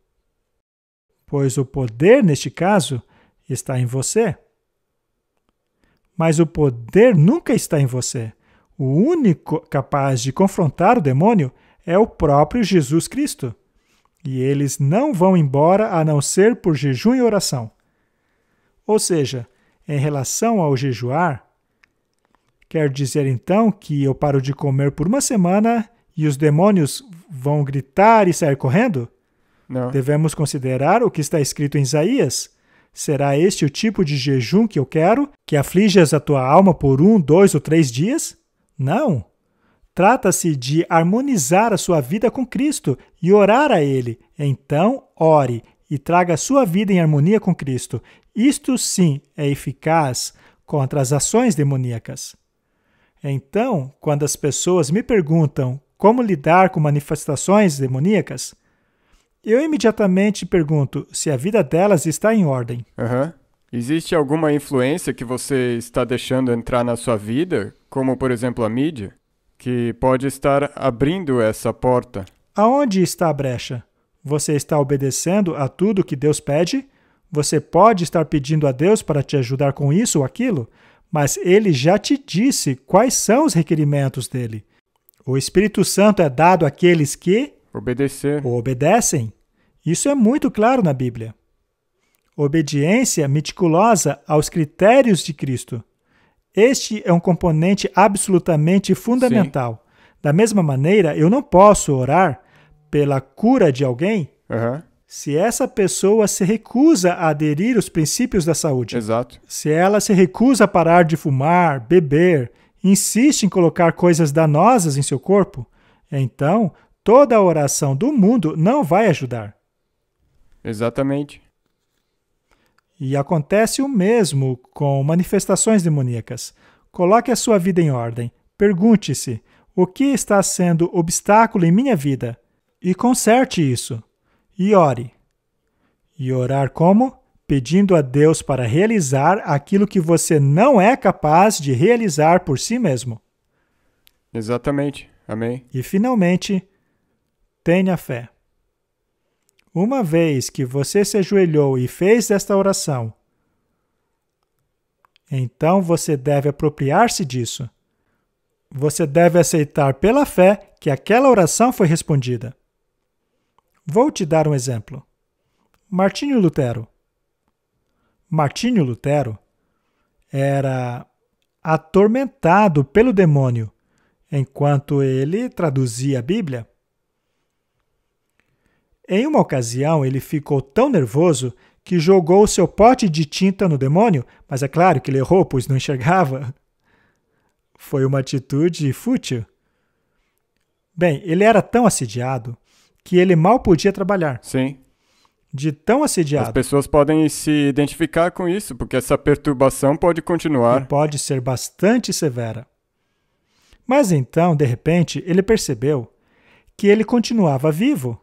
pois o poder, neste caso, está em você. Mas o poder nunca está em você. O único capaz de confrontar o demônio é o próprio Jesus Cristo. E eles não vão embora a não ser por jejum e oração. Ou seja, em relação ao jejuar, quer dizer então que eu paro de comer por uma semana e os demônios vão gritar e sair correndo? Não. Devemos considerar o que está escrito em Isaías. Será este o tipo de jejum que eu quero? Que aflijas a tua alma por 1, 2 ou 3 dias? Não. Trata-se de harmonizar a sua vida com Cristo e orar a Ele. Então, ore e traga a sua vida em harmonia com Cristo. Isto sim é eficaz contra as ações demoníacas. Então, quando as pessoas me perguntam como lidar com manifestações demoníacas, eu imediatamente pergunto se a vida delas está em ordem. Existe alguma influência que você está deixando entrar na sua vida, como por exemplo a mídia, que pode estar abrindo essa porta? Aonde está a brecha? Você está obedecendo a tudo que Deus pede? Você pode estar pedindo a Deus para te ajudar com isso ou aquilo, mas Ele já te disse quais são os requerimentos dele. O Espírito Santo é dado àqueles que o obedecem. Isso é muito claro na Bíblia. Obediência meticulosa aos critérios de Cristo. Este é um componente absolutamente fundamental. Sim. Da mesma maneira, eu não posso orar pela cura de alguém se essa pessoa se recusa a aderir aos princípios da saúde. Exato. Se ela se recusa a parar de fumar, beber, insiste em colocar coisas danosas em seu corpo, então toda a oração do mundo não vai ajudar. Exatamente. E acontece o mesmo com manifestações demoníacas. Coloque a sua vida em ordem. Pergunte-se: o que está sendo obstáculo em minha vida? E conserte isso. E ore. E orar como? Pedindo a Deus para realizar aquilo que você não é capaz de realizar por si mesmo. Exatamente. Amém. E finalmente, tenha fé. Uma vez que você se ajoelhou e fez esta oração, Então você deve apropriar-se disso. Você deve aceitar pela fé que aquela oração foi respondida. Vou te dar um exemplo. Martinho Lutero. Martinho Lutero era atormentado pelo demônio enquanto ele traduzia a Bíblia. Em uma ocasião, ele ficou tão nervoso que jogou seu pote de tinta no demônio, mas é claro que ele errou, pois não enxergava. Foi uma atitude fútil. Bem, ele era tão assediado que ele mal podia trabalhar. Sim. De tão assediado. As pessoas podem se identificar com isso, porque essa perturbação pode continuar. E pode ser bastante severa. Mas então, de repente, ele percebeu que ele continuava vivo.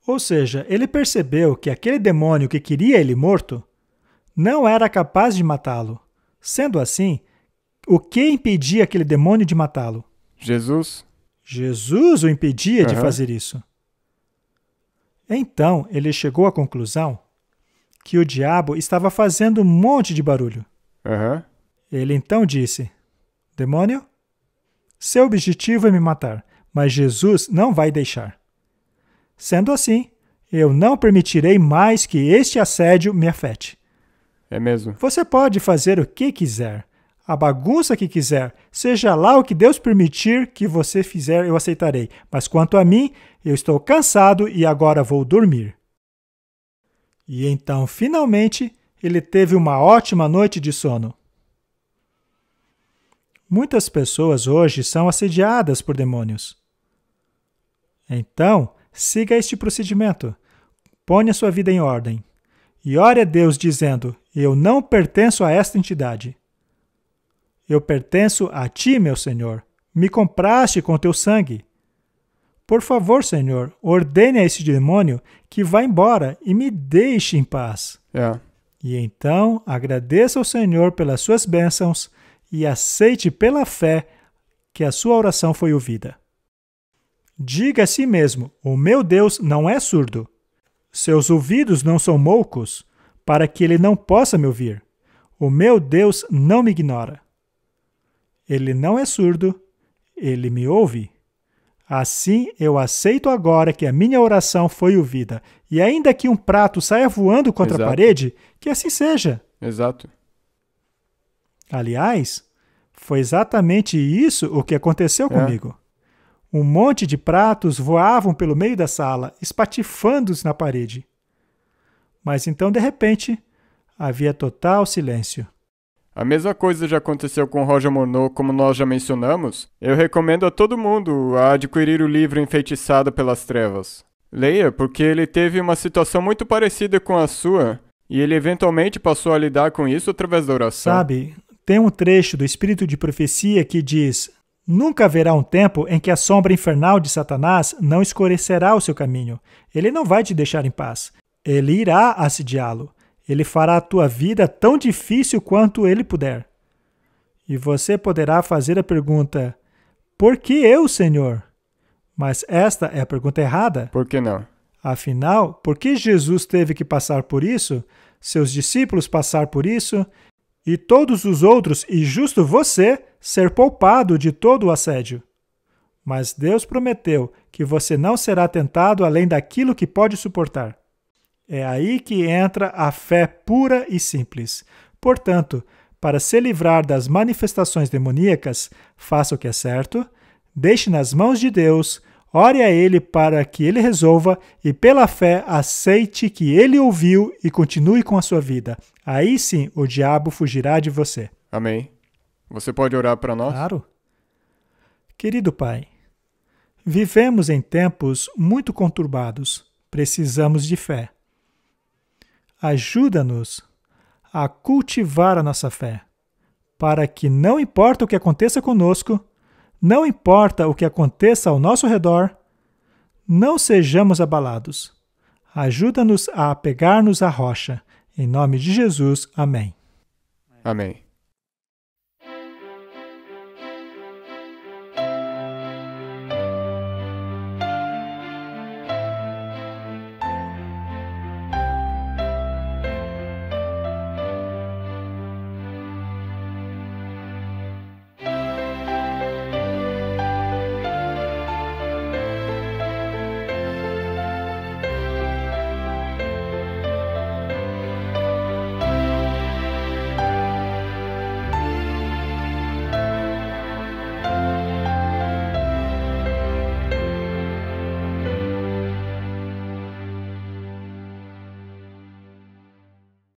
Ou seja, ele percebeu que aquele demônio que queria ele morto não era capaz de matá-lo. Sendo assim, o que impedia aquele demônio de matá-lo? Jesus. Jesus o impedia de fazer isso. Então, ele chegou à conclusão que o diabo estava fazendo um monte de barulho. Ele então disse: demônio, seu objetivo é me matar, mas Jesus não vai deixar. Sendo assim, eu não permitirei mais que este assédio me afete. É mesmo. Você pode fazer o que quiser, a bagunça que quiser, seja lá o que Deus permitir que você fizer, eu aceitarei. Mas quanto a mim, eu estou cansado e agora vou dormir. E então, finalmente, ele teve uma ótima noite de sono. Muitas pessoas hoje são assediadas por demônios. Então, siga este procedimento. Ponha sua vida em ordem. E ore a Deus dizendo: eu não pertenço a esta entidade. Eu pertenço a ti, meu Senhor. Me compraste com teu sangue. Por favor, Senhor, ordene a esse demônio que vá embora e me deixe em paz. E então, agradeça ao Senhor pelas suas bênçãos e aceite pela fé que a sua oração foi ouvida. Diga a si mesmo: o meu Deus não é surdo. Seus ouvidos não são moucos, para que ele não possa me ouvir. O meu Deus não me ignora. Ele não é surdo, ele me ouve. Assim, eu aceito agora que a minha oração foi ouvida. E ainda que um prato saia voando contra a parede, que assim seja. Exato. Aliás, foi exatamente isso o que aconteceu comigo. Um monte de pratos voavam pelo meio da sala, espatifando-os na parede. Mas então, de repente, havia total silêncio. A mesma coisa já aconteceu com Roger Morneau, como nós já mencionamos. Eu recomendo a todo mundo a adquirir o livro Enfeitiçado pelas Trevas. Leia, porque ele teve uma situação muito parecida com a sua, e ele eventualmente passou a lidar com isso através da oração. Sabe, tem um trecho do Espírito de Profecia que diz: nunca haverá um tempo em que a sombra infernal de Satanás não escurecerá o seu caminho. Ele não vai te deixar em paz. Ele irá assediá-lo. Ele fará a tua vida tão difícil quanto ele puder. E você poderá fazer a pergunta: por que eu, Senhor? Mas esta é a pergunta errada. Por que não? Afinal, por que Jesus teve que passar por isso, seus discípulos passar por isso, e todos os outros, e justo você, ser poupado de todo o assédio? Mas Deus prometeu que você não será tentado além daquilo que pode suportar. É aí que entra a fé pura e simples. Portanto, para se livrar das manifestações demoníacas, faça o que é certo, deixe nas mãos de Deus, ore a Ele para que Ele resolva e, pela fé, aceite que Ele ouviu e continue com a sua vida. Aí sim, o diabo fugirá de você. Amém. Você pode orar para nós? Claro. Querido Pai, vivemos em tempos muito conturbados. Precisamos de fé. Ajuda-nos a cultivar a nossa fé, para que não importa o que aconteça conosco, não importa o que aconteça ao nosso redor, não sejamos abalados. Ajuda-nos a apegar-nos à rocha. Em nome de Jesus, amém. Amém.